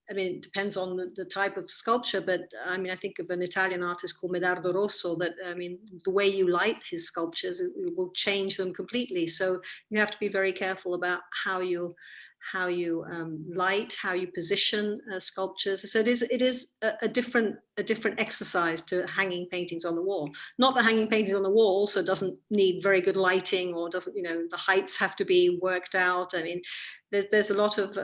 I mean, it depends on the type of sculpture, but I mean, I think of an Italian artist called Medardo Rosso, that, I mean, the way you light his sculptures, it will change them completely. So you have to be very careful about how you light, how you position sculptures. So it is a different exercise to hanging paintings on the wall. Not that hanging paintings on the wall also doesn't need very good lighting, or doesn't, you know, the heights have to be worked out. I mean, there's a lot of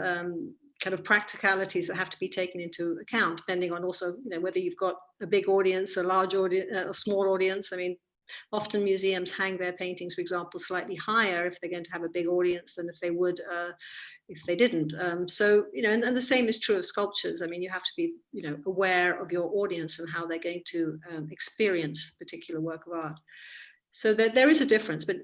kind of practicalities that have to be taken into account, depending on also, you know, whether you've got a big audience, a large audience, a small audience. I mean, often museums hang their paintings, for example, slightly higher if they're going to have a big audience than if they would if they didn't. So, you know, and the same is true of sculptures. I mean, you have to be, you know, aware of your audience and how they're going to experience a particular work of art. So there is a difference, but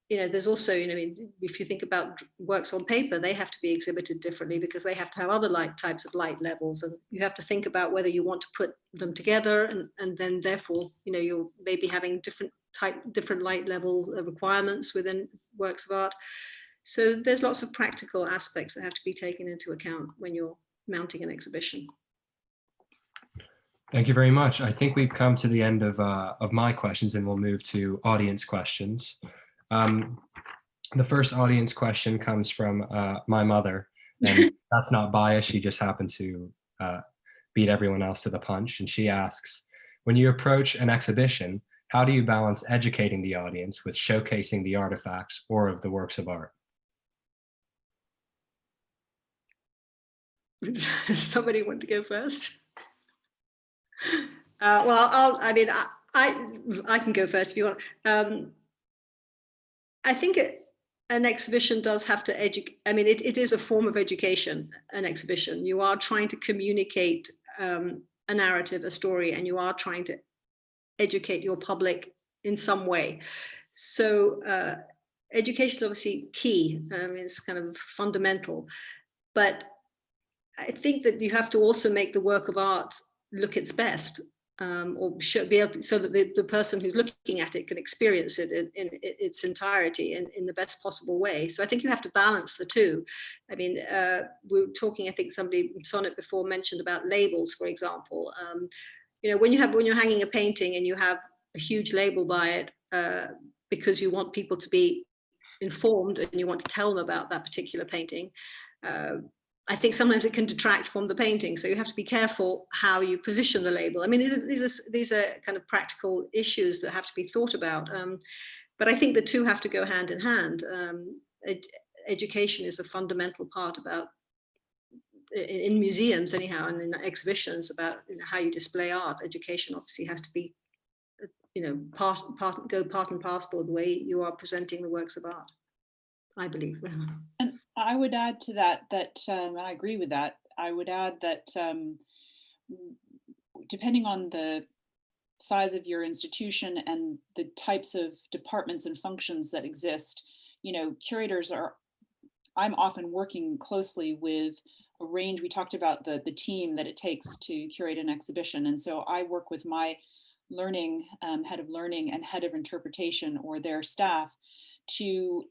you know, there's also, you know, I mean, if you think about works on paper, they have to be exhibited differently because they have to have other types of light levels, and you have to think about whether you want to put them together, and then therefore, you know, you're maybe having different light level requirements within works of art. So there's lots of practical aspects that have to be taken into account when you're mounting an exhibition. Thank you very much. I think we've come to the end of my questions, and we'll move to audience questions. The first audience question comes from my mother, and that's not biased. She just happened to beat everyone else to the punch. And she asks, when you approach an exhibition, how do you balance educating the audience with showcasing the artifacts or of the works of art? Somebody want to go first? Well, I can go first if you want. I think an exhibition does have to educate. I mean, it is a form of education, an exhibition. You are trying to communicate a narrative, a story, and you are trying to educate your public in some way. So education is obviously key. It's kind of fundamental. But I think that you have to also make the work of art look its best. Or should be able to, so that the person who's looking at it can experience it in its entirety in the best possible way. So I think you have to balance the two. I mean, we were talking, I think somebody, Sonnet before mentioned about labels, for example. You know, when you're hanging a painting and you have a huge label by it because you want people to be informed and you want to tell them about that particular painting, I think sometimes it can detract from the painting. So you have to be careful how you position the label. I mean, these are kind of practical issues that have to be thought about. But I think the two have to go hand in hand. Education is a fundamental part about, in museums anyhow, and in exhibitions, about, you know, how you display art. Education obviously has to be, you know, part and parcel of the way you are presenting the works of art, I believe. And I would add to that I agree with that. I would add that depending on the size of your institution and the types of departments and functions that exist, you know, curators I'm often working closely with a range. We talked about the team that it takes to curate an exhibition. And so I work with my learning, head of learning and head of interpretation, or their staff, to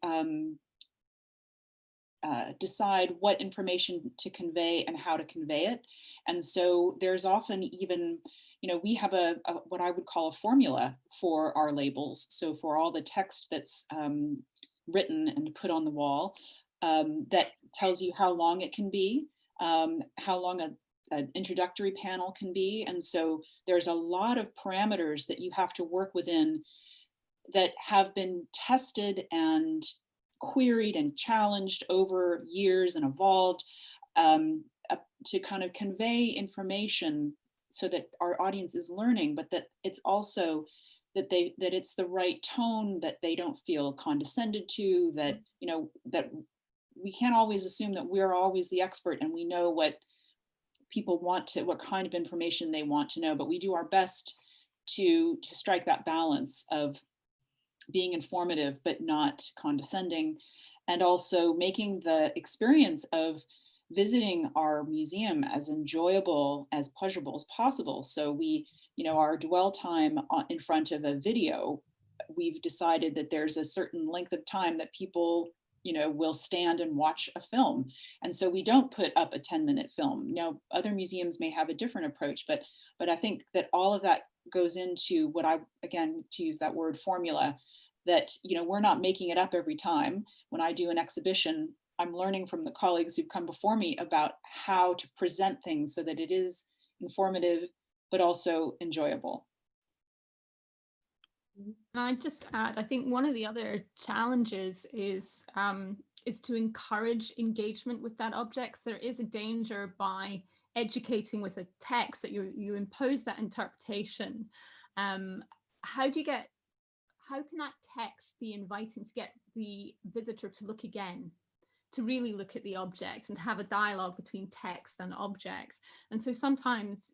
decide what information to convey and how to convey it. And so there's often even, you know, we have a what I would call a formula for our labels. So for all the text that's written and put on the wall, that tells you how long it can be, how long an introductory panel can be. And so there's a lot of parameters that you have to work within that have been tested and queried and challenged over years and evolved to kind of convey information so that our audience is learning, but that it's also that it's the right tone, that they don't feel condescended to, that, you know, that we can't always assume that we're always the expert and we know what people want to, what kind of information they want to know, but we do our best to strike that balance of being informative but not condescending, and also making the experience of visiting our museum as enjoyable, as pleasurable as possible. So we, our dwell time in front of a video, we've decided that there's a certain length of time that people, will stand and watch a film. And so we don't put up a 10-minute film. Now, other museums may have a different approach, but I think that all of that goes into what again, to use that word, formula, that, we're not making it up every time. When I do an exhibition, I'm learning from the colleagues who've come before me about how to present things so that it is informative, but also enjoyable. And I'd just add, I think one of the other challenges is to encourage engagement with that object. So there is a danger by educating with a text that you impose that interpretation. How can that text be inviting to get the visitor to look again, to really look at the object and have a dialogue between text and object? And so sometimes,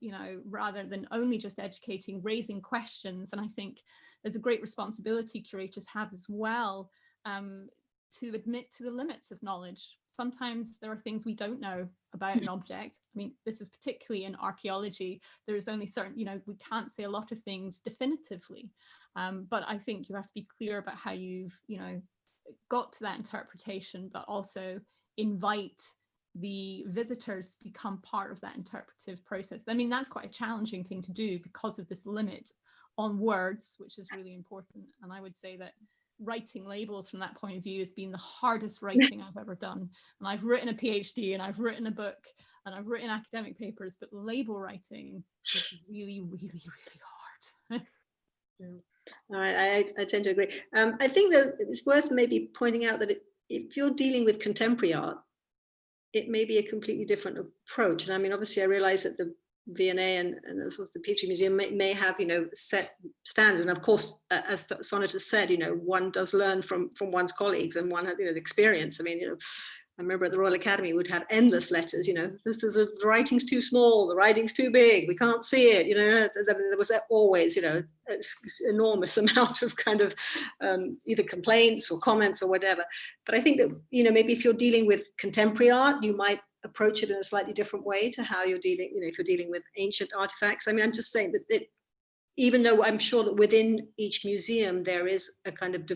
rather than only just educating, raising questions, and I think there's a great responsibility curators have as well, to admit to the limits of knowledge. Sometimes there are things we don't know about an object. I mean, this is particularly in archaeology. There is only certain, we can't say a lot of things definitively. But I think you have to be clear about how you've, got to that interpretation, but also invite the visitors to become part of that interpretive process. I mean, that's quite a challenging thing to do because of this limit on words, which is really important. And I would say that writing labels from that point of view has been the hardest writing I've ever done. And I've written a PhD and I've written a book and I've written academic papers, but label writing is really, really, really hard. I tend to agree. I think that it's worth maybe pointing out that if you're dealing with contemporary art, it may be a completely different approach. And I mean, obviously I realize that the V&A and of course the Petrie Museum may have, set standards. And of course, as Sonnet has said, one does learn from one's colleagues and one has, the experience. I mean, I remember at the Royal Academy, we'd have endless letters, the writing's too small, the writing's too big, we can't see it, there was always, an enormous amount of kind of either complaints or comments or whatever. But I think that, maybe if you're dealing with contemporary art, you might approach it in a slightly different way to how you're dealing, if you're dealing with ancient artifacts. I mean, I'm just saying that even though I'm sure that within each museum there is a kind of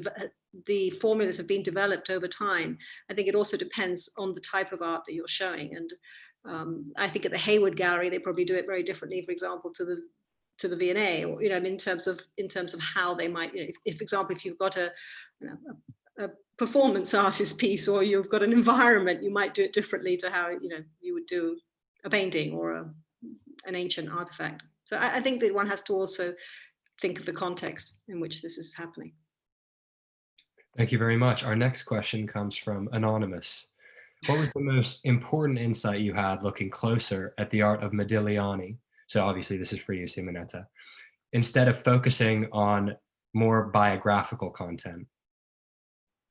the formulas have been developed over time, I think it also depends on the type of art that you're showing. And I think at the Hayward Gallery they probably do it very differently, for example, to the V&A, or in terms of how they might, if for example, if you've got a performance artist piece or you've got an environment, you might do it differently to how you would do a painting or an ancient artifact. So I think that one has to also think of the context in which this is happening. Thank you very much. Our next question comes from Anonymous. What was the most important insight you had looking closer at the art of Modigliani? So obviously this is for you, Simonetta, instead of focusing on more biographical content.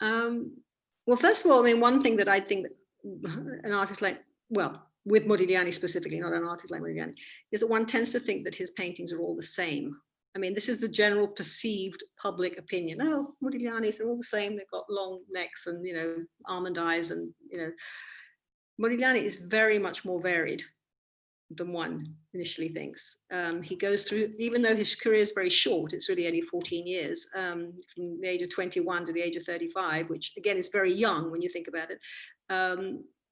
Well, first of all, I mean, one thing that I think that an artist like, well, with Modigliani specifically, not an artist like Modigliani, is that one tends to think that his paintings are all the same. I mean, this is the general perceived public opinion. Oh, Modigliani's, they're all the same. They've got long necks and, almond eyes. And, Modigliani is very much more varied than one initially thinks. He goes through, even though his career is very short, it's really only 14 years, from the age of 21 to the age of 35, which again is very young when you think about it.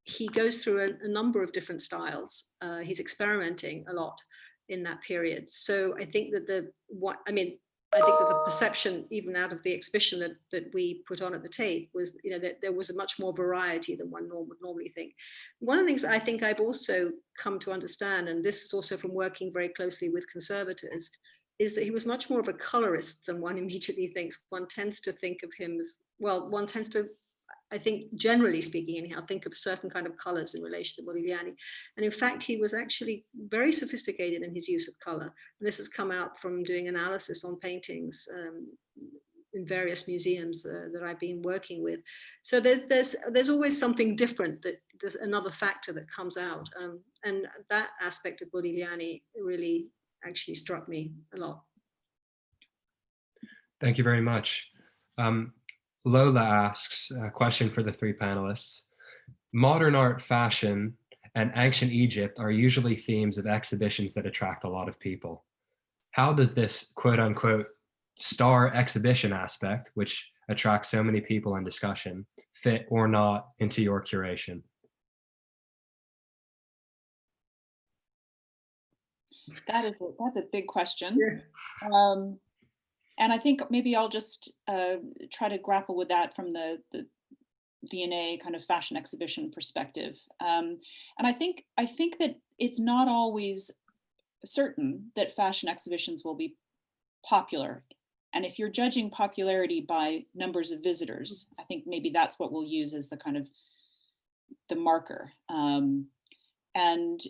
He goes through a number of different styles. He's experimenting a lot in that period. So I think that I think that the perception, even out of the exhibition that we put on at the Tate, was that there was a much more variety than one would normally think. One of the things I think I've also come to understand, and this is also from working very closely with conservators, is that he was much more of a colorist than one immediately thinks. One tends to think of him as, well, one tends to, I think, generally speaking anyhow, think of certain kind of colors in relation to Modigliani. And in fact, he was actually very sophisticated in his use of color. And this has come out from doing analysis on paintings in various museums that I've been working with. So there's always something different, that there's another factor that comes out. And that aspect of Modigliani really actually struck me a lot. Thank you very much. Lola asks a question for the three panelists. Modern art, fashion, and ancient Egypt are usually themes of exhibitions that attract a lot of people. How does this quote unquote star exhibition aspect, which attracts so many people in discussion, fit or not into your curation? That's a big question. Yeah. And I think maybe I'll just try to grapple with that from the V&A kind of fashion exhibition perspective. And I think that it's not always certain that fashion exhibitions will be popular. And if you're judging popularity by numbers of visitors, I think maybe that's what we'll use as the kind of the marker. And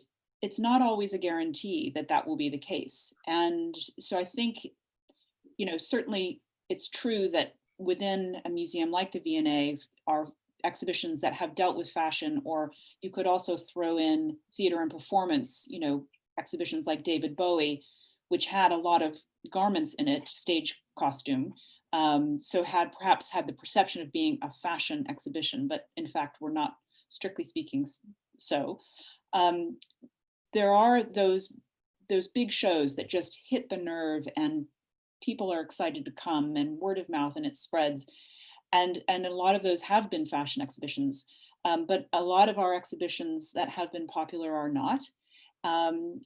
it's not always a guarantee that that will be the case. And so I think, you know, certainly it's true that within a museum like the V&A are exhibitions that have dealt with fashion, or you could also throw in theater and performance, you know, exhibitions like David Bowie, which had a lot of garments in it, stage costume. So perhaps had the perception of being a fashion exhibition, but in fact, were not, strictly speaking, so. There are those big shows that just hit the nerve and people are excited to come, and word of mouth, and it spreads. And a lot of those have been fashion exhibitions, but a lot of our exhibitions that have been popular are not. And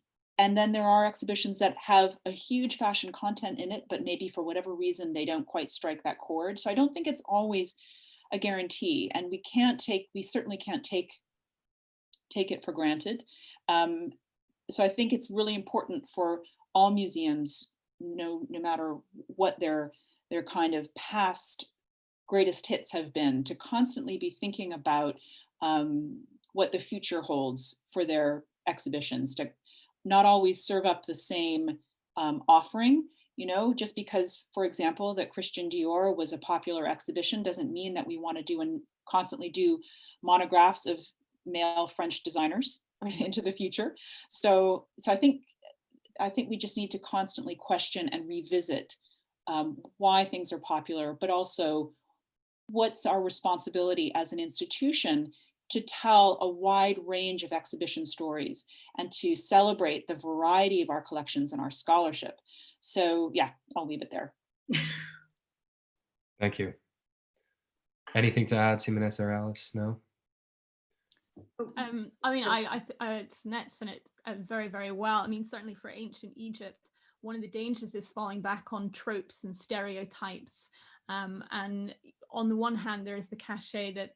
then there are exhibitions that have a huge fashion content in it, but maybe for whatever reason, they don't quite strike that chord. So I don't think it's always a guarantee, and we certainly can't take it for granted. So I think it's really important for all museums, no matter what their kind of past greatest hits have been, to constantly be thinking about what the future holds for their exhibitions, to not always serve up the same offering. You know, just because, for example, that Christian Dior was a popular exhibition doesn't mean that we want to do and constantly do monographs of male French designers into the future. So I think we just need to constantly question and revisit why things are popular, but also what's our responsibility as an institution to tell a wide range of exhibition stories and to celebrate the variety of our collections and our scholarship. So yeah, I'll leave it there. Thank you. Anything to add, Simonetta or Alice? No? I mean, Sonnet said it very, very well. I mean, certainly for ancient Egypt, one of the dangers is falling back on tropes and stereotypes. And on the one hand, there is the cachet that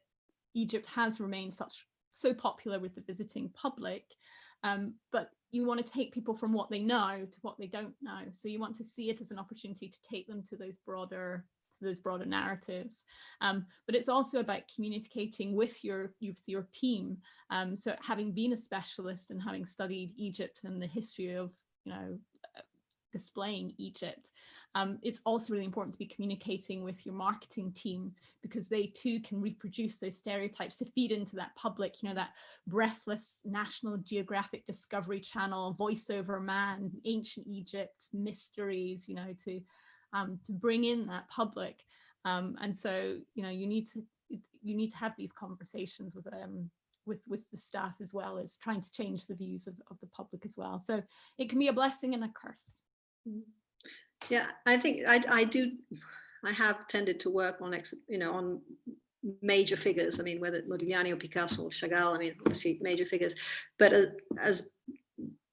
Egypt has remained so popular with the visiting public, but you want to take people from what they know to what they don't know. So you want to see it as an opportunity to take them to those broader narratives, but it's also about communicating with your team. So having been a specialist and having studied Egypt and the history of, you know, displaying Egypt, it's also really important to be communicating with your marketing team, because they too can reproduce those stereotypes to feed into that public, you know, that breathless National Geographic Discovery Channel, voiceover man, ancient Egypt, mysteries, you know, to bring in that public. And so, you know, you need to have these conversations with the staff, as well as trying to change the views of the public as well. So it can be a blessing and a curse. Yeah, I think I have tended to work on, you know, on major figures. I mean, whether Modigliani or Picasso or Chagall, I mean, obviously major figures. But as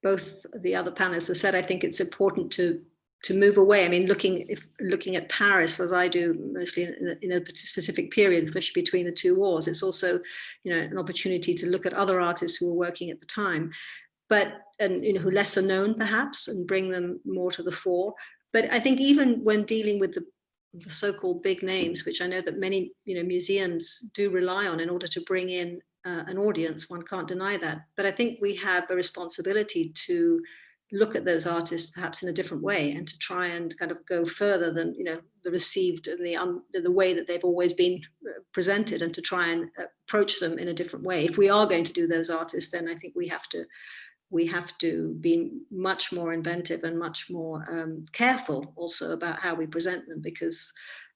both the other panelists have said, I think it's important to move away. I mean, looking at Paris, as I do, mostly in a specific period, especially between the two wars, it's also, you know, an opportunity to look at other artists who were working at the time, and you know, who lesser known perhaps, and bring them more to the fore. But I think even when dealing with the so-called big names, which I know that many, you know, museums do rely on in order to bring in an audience, one can't deny that. But I think we have a responsibility to look at those artists perhaps in a different way, and to try and kind of go further than, you know, the received and the way that they've always been presented, and to try and approach them in a different way. If we are going to do those artists, then I think we have to be much more inventive and much more careful also about how we present them, because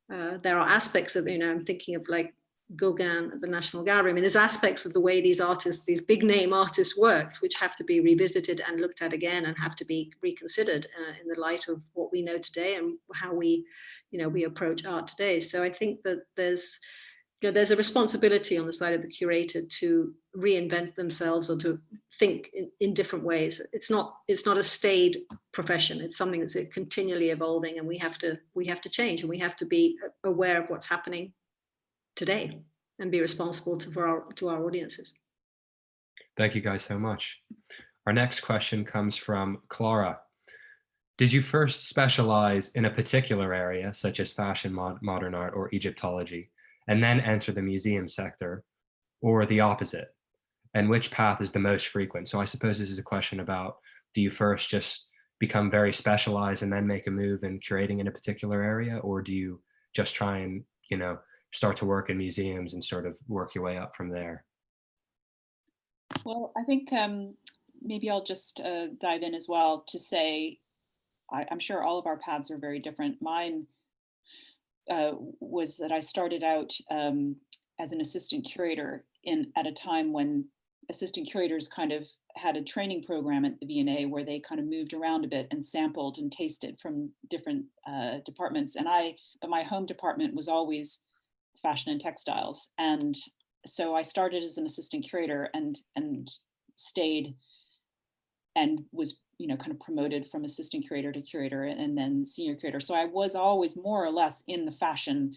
there are aspects of, I'm thinking of like Gauguin at the National Gallery. I mean, there's aspects of the way these artists, these big name artists worked, which have to be revisited and looked at again and have to be reconsidered in the light of what we know today and how we approach art today. So I think that there's a responsibility on the side of the curator to reinvent themselves or to think in different ways. It's not a staid profession. It's something that's continually evolving, and we have to change, and we have to be aware of what's happening today and be responsible to our audiences. Thank you guys so much. Our next question comes from Clara. Did you first specialize in a particular area, such as fashion, modern art, or Egyptology, and then enter the museum sector, or the opposite? And which path is the most frequent? So I suppose this is a question about, do you first just become very specialized and then make a move in curating in a particular area, or do you just try and, start to work in museums and sort of work your way up from there? Well, I think maybe I'll just dive in as well to say, I'm sure all of our paths are very different. Mine was that I started out as an assistant curator at a time when assistant curators kind of had a training program at the V&A where they kind of moved around a bit and sampled and tasted from different departments. But my home department was always fashion and textiles. And so I started as an assistant curator and stayed and was, kind of promoted from assistant curator to curator and then senior curator. So I was always more or less in the fashion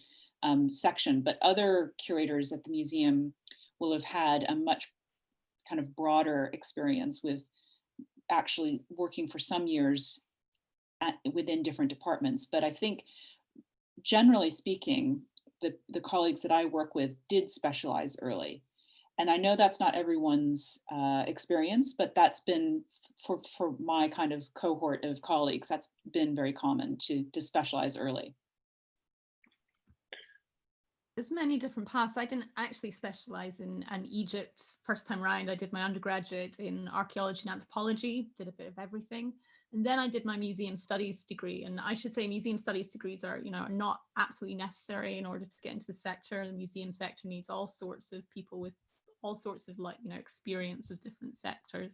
section, but other curators at the museum will have had a much kind of broader experience with actually working for some years within different departments. But I think generally speaking, the colleagues that I work with did specialize early. And I know that's not everyone's experience, but that's been, for my kind of cohort of colleagues, that's been very common to specialize early. There's many different paths. I didn't actually specialize in Egypt first time around. I did my undergraduate in archaeology and anthropology, did a bit of everything. And then I did my museum studies degree. And I should say museum studies degrees are, are not absolutely necessary in order to get into the sector. The museum sector needs all sorts of people with all sorts of experience of different sectors.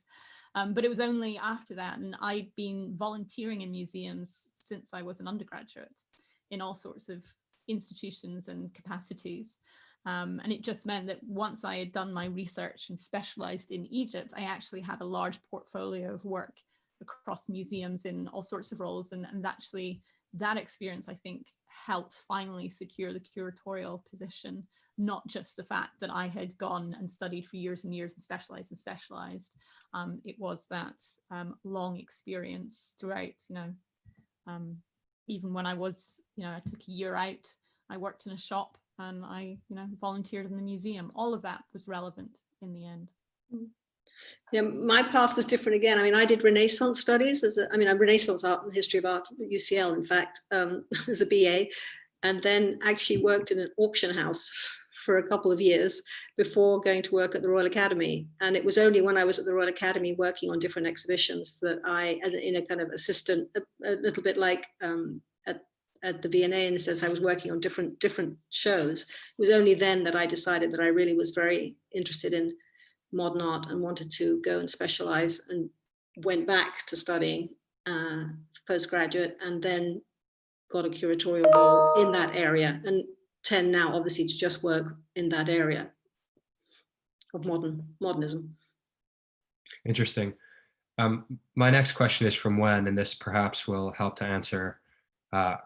But it was only after that, and I'd been volunteering in museums since I was an undergraduate in all sorts of institutions and capacities. And it just meant that once I had done my research and specialized in Egypt, I actually had a large portfolio of work across museums in all sorts of roles. And actually that experience, I think, helped finally secure the curatorial position, not just the fact that I had gone and studied for years and years and specialized. It was that long experience throughout, even when I was, I took a year out, I worked in a shop and I, volunteered in the museum. All of that was relevant in the end. Yeah, my path was different again. I mean, I did Renaissance studies Renaissance art and history of art at UCL, in fact, as a BA, and then actually worked in an auction house for a couple of years before going to work at the Royal Academy. And it was only when I was at the Royal Academy working on different exhibitions that I, in a kind of assistant, a little bit like at the V&A, in the sense I was working on different shows. It was only then that I decided that I really was very interested in modern art and wanted to go and specialize, and went back to studying postgraduate, and then got a curatorial role in that area, and tend now obviously to just work in that area of modernism. Interesting. My next question is from Wen, and this perhaps will help to answer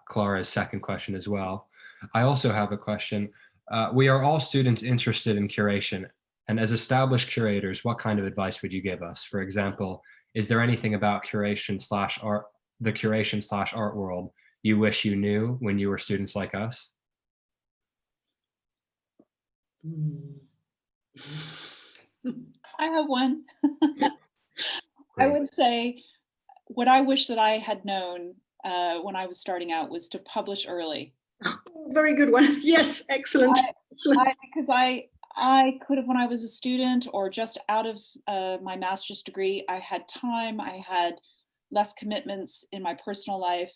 Clara's second question as well. I also have a question. We are all students interested in curation, and as established curators, what kind of advice would you give us? For example, is there anything about curation/art, the curation/art world, you wish you knew when you were students like us? I have one. I would say what I wish that I had known when I was starting out was to publish early. Very good one. Yes, excellent. Because I could have, when I was a student or just out of my master's degree, I had time, I had less commitments in my personal life.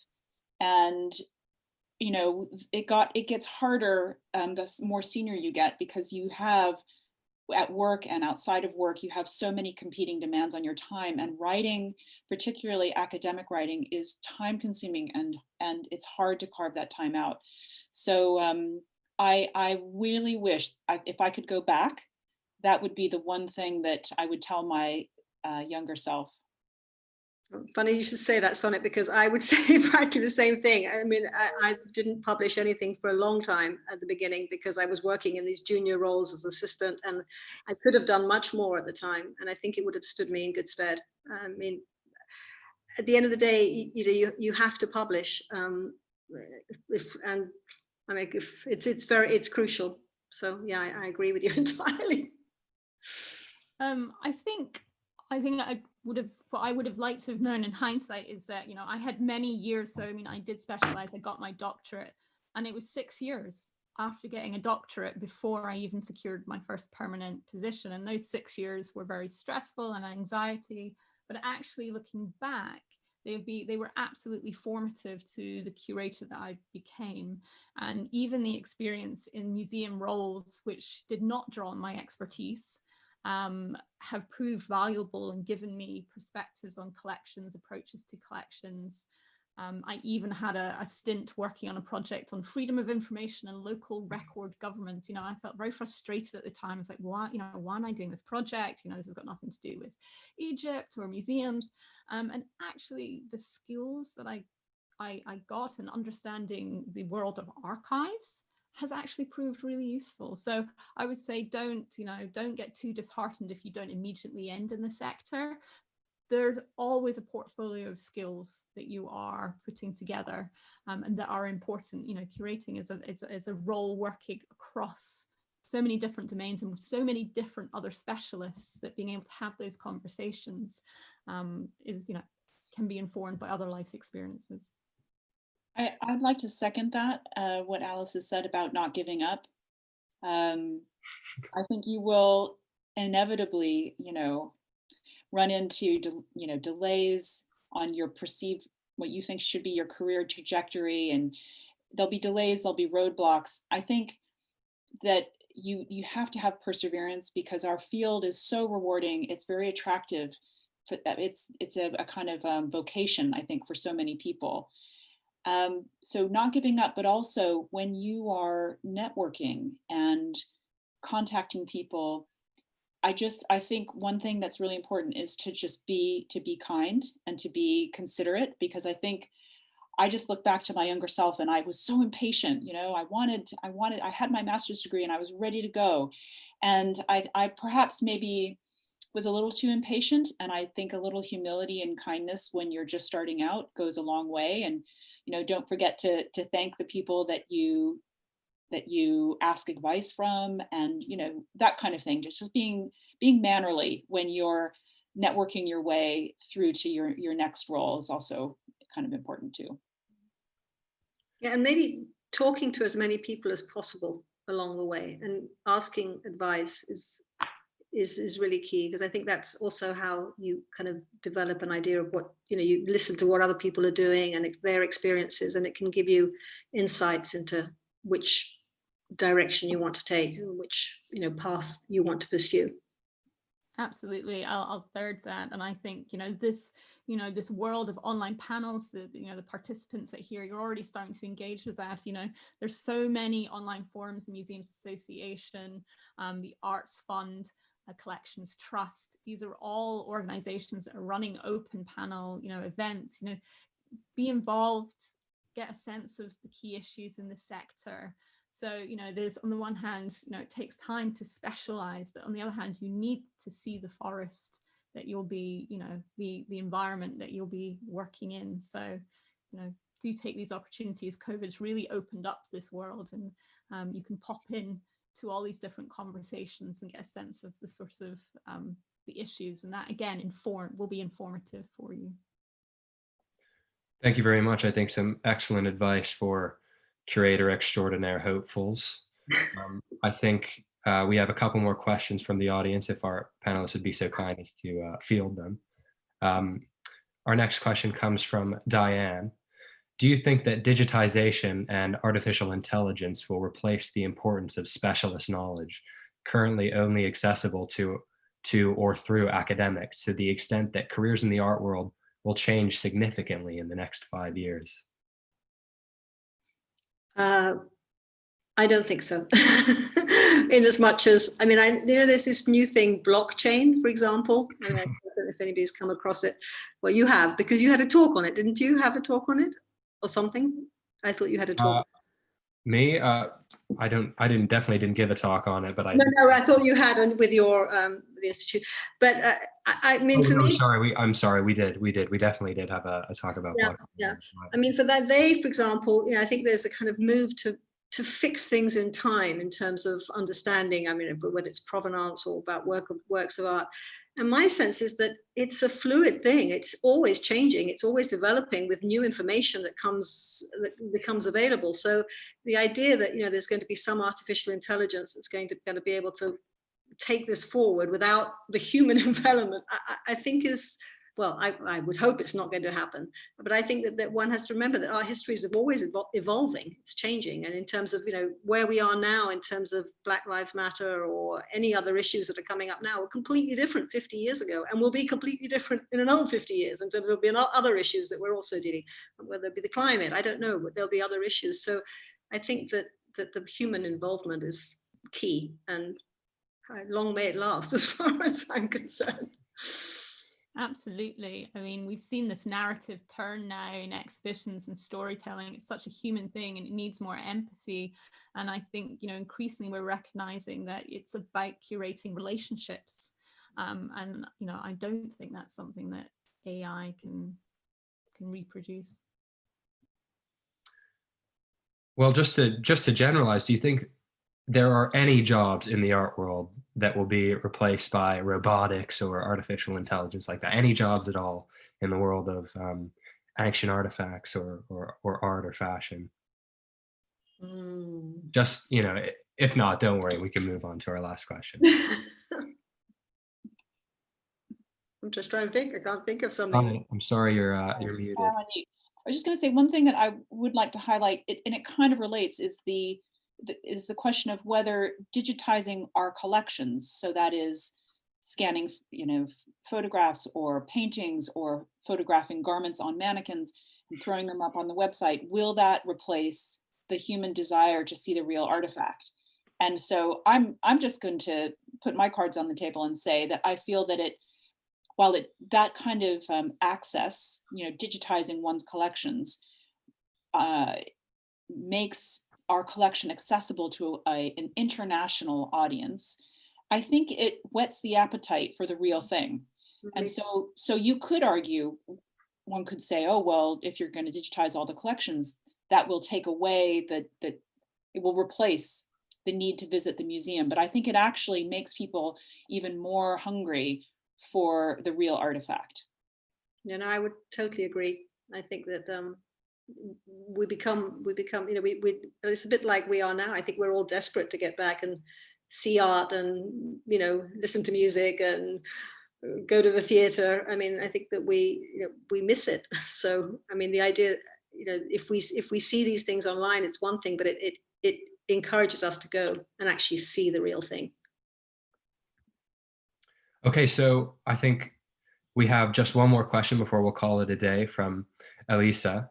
And you know, it gets harder the more senior you get, because you have, at work and outside of work, you have so many competing demands on your time, and writing, particularly academic writing, is time consuming, and it's hard to carve that time out. So I really wish if I could go back, that would be the one thing that I would tell my younger self. Funny you should say that, Sonnet, because I would say practically the same thing. I mean, I didn't publish anything for a long time at the beginning because I was working in these junior roles as assistant, and I could have done much more at the time, and I think it would have stood me in good stead. I mean, at the end of the day, you have to publish, if it's crucial. So yeah, I agree with you entirely. I think what I would have liked to have known in hindsight is that, you know, I had many years. So, I mean, I did specialize, I got my doctorate, and it was 6 years after getting a doctorate before I even secured my first permanent position. And those 6 years were very stressful and anxiety, but actually looking back, they were absolutely formative to the curator that I became. And even the experience in museum roles, which did not draw on my expertise, have proved valuable and given me perspectives on collections, approaches to collections. I even had a stint working on a project on freedom of information and local record government. You know, I felt very frustrated at the time. I was like, why am I doing this project? You know, this has got nothing to do with Egypt or museums. And actually the skills that I got in understanding the world of archives has actually proved really useful. So I would say don't get too disheartened if you don't immediately end in the sector. There's always a portfolio of skills that you are putting together, and that are important. You know, curating is a role working across so many different domains and so many different other specialists, that being able to have those conversations can be informed by other life experiences. I'd like to second that, what Alice has said about not giving up. I think you will inevitably, run into, delays on your perceived, what you think should be your career trajectory, and there'll be delays, there'll be roadblocks. I think that you have to have perseverance, because our field is so rewarding. It's very attractive. It's a kind of vocation, I think, for so many people. So not giving up, but also when you are networking and contacting people, I think one thing that's really important is to be kind and to be considerate, because I think I just look back to my younger self and I was so impatient. I had my master's degree and I was ready to go. And I perhaps maybe was a little too impatient. And I think a little humility and kindness when you're just starting out goes a long way. And don't forget to thank the people that you ask advice from, and that kind of thing. Just being mannerly when you're networking your way through to your next role is also kind of important too. Yeah, and maybe talking to as many people as possible along the way and asking advice is really key, because I think that's also how you kind of develop an idea of what, you listen to what other people are doing and their experiences, and it can give you insights into which direction you want to take and which, path you want to pursue. Absolutely, I'll third that. And I think, this world of online panels, the participants that here, you're already starting to engage with that. There's so many online forums, the Museums Association, the Arts Fund, Collections Trust. These are all organizations that are running open panel, events. Be involved, get a sense of the key issues in the sector. So, there's, on the one hand, it takes time to specialize, but on the other hand, you need to see the forest that you'll be, the environment that you'll be working in. So, do take these opportunities. COVID's really opened up this world, and you can pop in to all these different conversations and get a sense of the sort of the issues, and that again will be informative for you. Thank you very much. I think some excellent advice for curator extraordinaire hopefuls. I think we have a couple more questions from the audience, if our panelists would be so kind as to field them. Our next question comes from Diane. do you think that digitization and artificial intelligence will replace the importance of specialist knowledge currently only accessible to or through academics, to the extent that careers in the art world will change significantly in the next 5 years? I don't think so. In as much as, I mean, there's this new thing, blockchain, for example. I don't know if anybody's come across it. Well, you have, because you had a talk on it, didn't you have a talk on it or something? I thought you had a talk. Me? I definitely didn't give a talk on it, but I. No, I thought you had with your the institute. But I mean, for me, I'm sorry. We definitely did have a talk about. Yeah. I mean, for that, for example, I think there's a kind of move to fix things in time in terms of understanding. I mean, whether it's provenance or about works of art. And my sense is that it's a fluid thing. It's always changing. It's always developing with new information that becomes available. So the idea that there's going to be some artificial intelligence that's going to be able to take this forward without the human environment, I think is, well, I would hope it's not going to happen. But I think that one has to remember that our histories are always evolving. It's changing. And in terms of, where we are now in terms of Black Lives Matter or any other issues that are coming up now are completely different 50 years ago, and will be completely different in another 50 years in terms of there'll be other issues that we're also dealing with, whether it be the climate, I don't know, but there'll be other issues. So I think that the human involvement is key, and long may it last as far as I'm concerned. Absolutely. I mean, we've seen this narrative turn now in exhibitions and storytelling. It's such a human thing and it needs more empathy. And I think, increasingly we're recognizing that it's about curating relationships. And, I don't think that's something that AI can reproduce. Well, just to generalize, do you think there are any jobs in the art world that will be replaced by robotics or artificial intelligence like that? Any jobs at all in the world of ancient artifacts or art or fashion? Just, if not, don't worry, we can move on to our last question. I'm just trying to think. I can't think of something. I'm sorry, you're muted. I was just going to say one thing that I would like to highlight, and it kind of relates, is the question of whether digitizing our collections, so that is scanning, photographs or paintings or photographing garments on mannequins and throwing them up on the website, will that replace the human desire to see the real artifact? And so I'm just going to put my cards on the table and say that I feel that while that kind of access, digitizing one's collections makes our collection accessible to an international audience, I think it whets the appetite for the real thing. Mm-hmm. And so you could argue, one could say, oh, well, if you're going to digitize all the collections, that will take away that it will replace the need to visit the museum. But I think it actually makes people even more hungry for the real artifact. I would totally agree. I think that we become, it's a bit like we are now. I think we're all desperate to get back and see art and, listen to music and go to the theater. I mean, I think that we miss it. So, I mean, the idea, if we see these things online, it's one thing, but it encourages us to go and actually see the real thing. Okay, so I think we have just one more question before we'll call it a day from Elisa.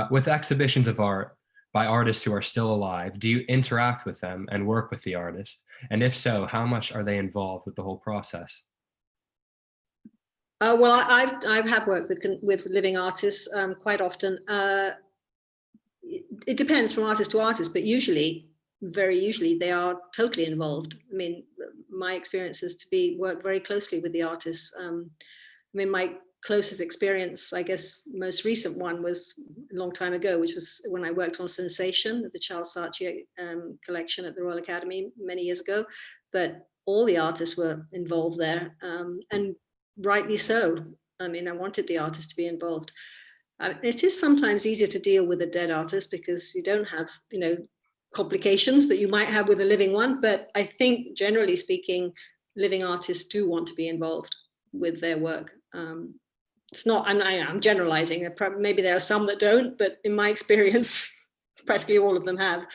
With exhibitions of art by artists who are still alive, do you interact with them and work with the artist? And if so, how much are they involved with the whole process? Well, I've had worked with living artists quite often. It depends from artist to artist, but very usually they are totally involved. I mean, my experience is to work very closely with the artists. I mean, my closest experience, I guess, most recent one was a long time ago, which was when I worked on Sensation, the Charles Saatchi collection at the Royal Academy many years ago. But all the artists were involved there, and rightly so. I mean, I wanted the artists to be involved. It is sometimes easier to deal with a dead artist because you don't have, complications that you might have with a living one. But I think, generally speaking, living artists do want to be involved with their work. It's not, I'm generalizing, maybe there are some that don't, but in my experience, practically all of them have.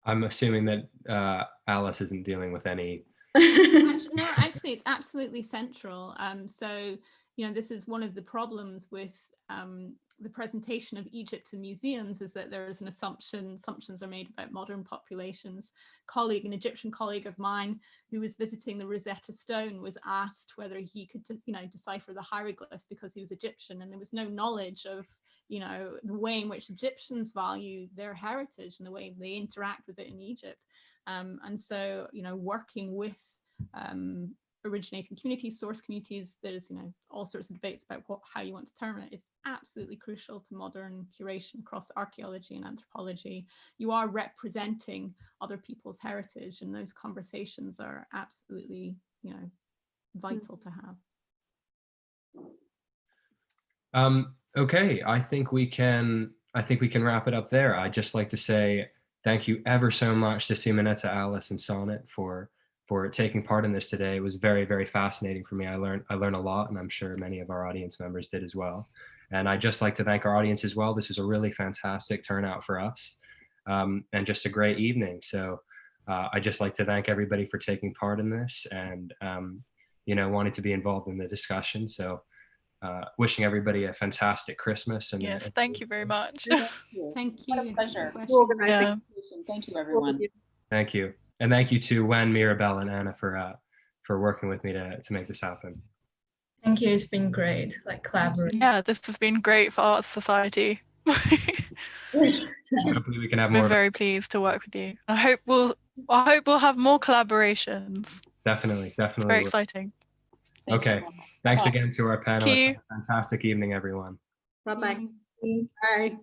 I'm assuming that Alice isn't dealing with any. No, actually, it's absolutely central. So, you know, this is one of the problems with the presentation of Egypt in museums, is that there is an assumptions are made about modern populations. An Egyptian colleague of mine who was visiting the Rosetta Stone was asked whether he could, you know, decipher the hieroglyphs because he was Egyptian, and there was no knowledge of, you know, the way in which Egyptians value their heritage and the way they interact with it in Egypt. And so, you know, working with originating communities, source communities, there's, you know, all sorts of debates about how you want to term it, is absolutely crucial to modern curation across archaeology and anthropology. You are representing other people's heritage, and those conversations are absolutely, you know, vital to have. Okay, I think we can wrap it up there. I'd just like to say thank you ever so much to Simonetta, Alice, and Sonnet for taking part in this today. It was very, very fascinating for me. I learned a lot, and I'm sure many of our audience members did as well. And I'd just like to thank our audience as well. This was a really fantastic turnout for us, and just a great evening. So I'd just like to thank everybody for taking part in this and, you know, wanting to be involved in the discussion. So wishing everybody a fantastic Christmas. And yes, thank you very much. Thank you. What a pleasure. Yeah. Thank you, everyone. Thank you. And thank you to Wen, Mirabelle, and Anna for working with me to make this happen. Thank you. It's been great, like collaborating. Yeah, this has been great for Arts Society. Hopefully we can have more. We're very pleased to work with you. I hope we'll have more collaborations. Definitely. It's very exciting. Okay. Thanks again to our panelists. Thank you. Have a fantastic evening, everyone. Bye-bye. Bye.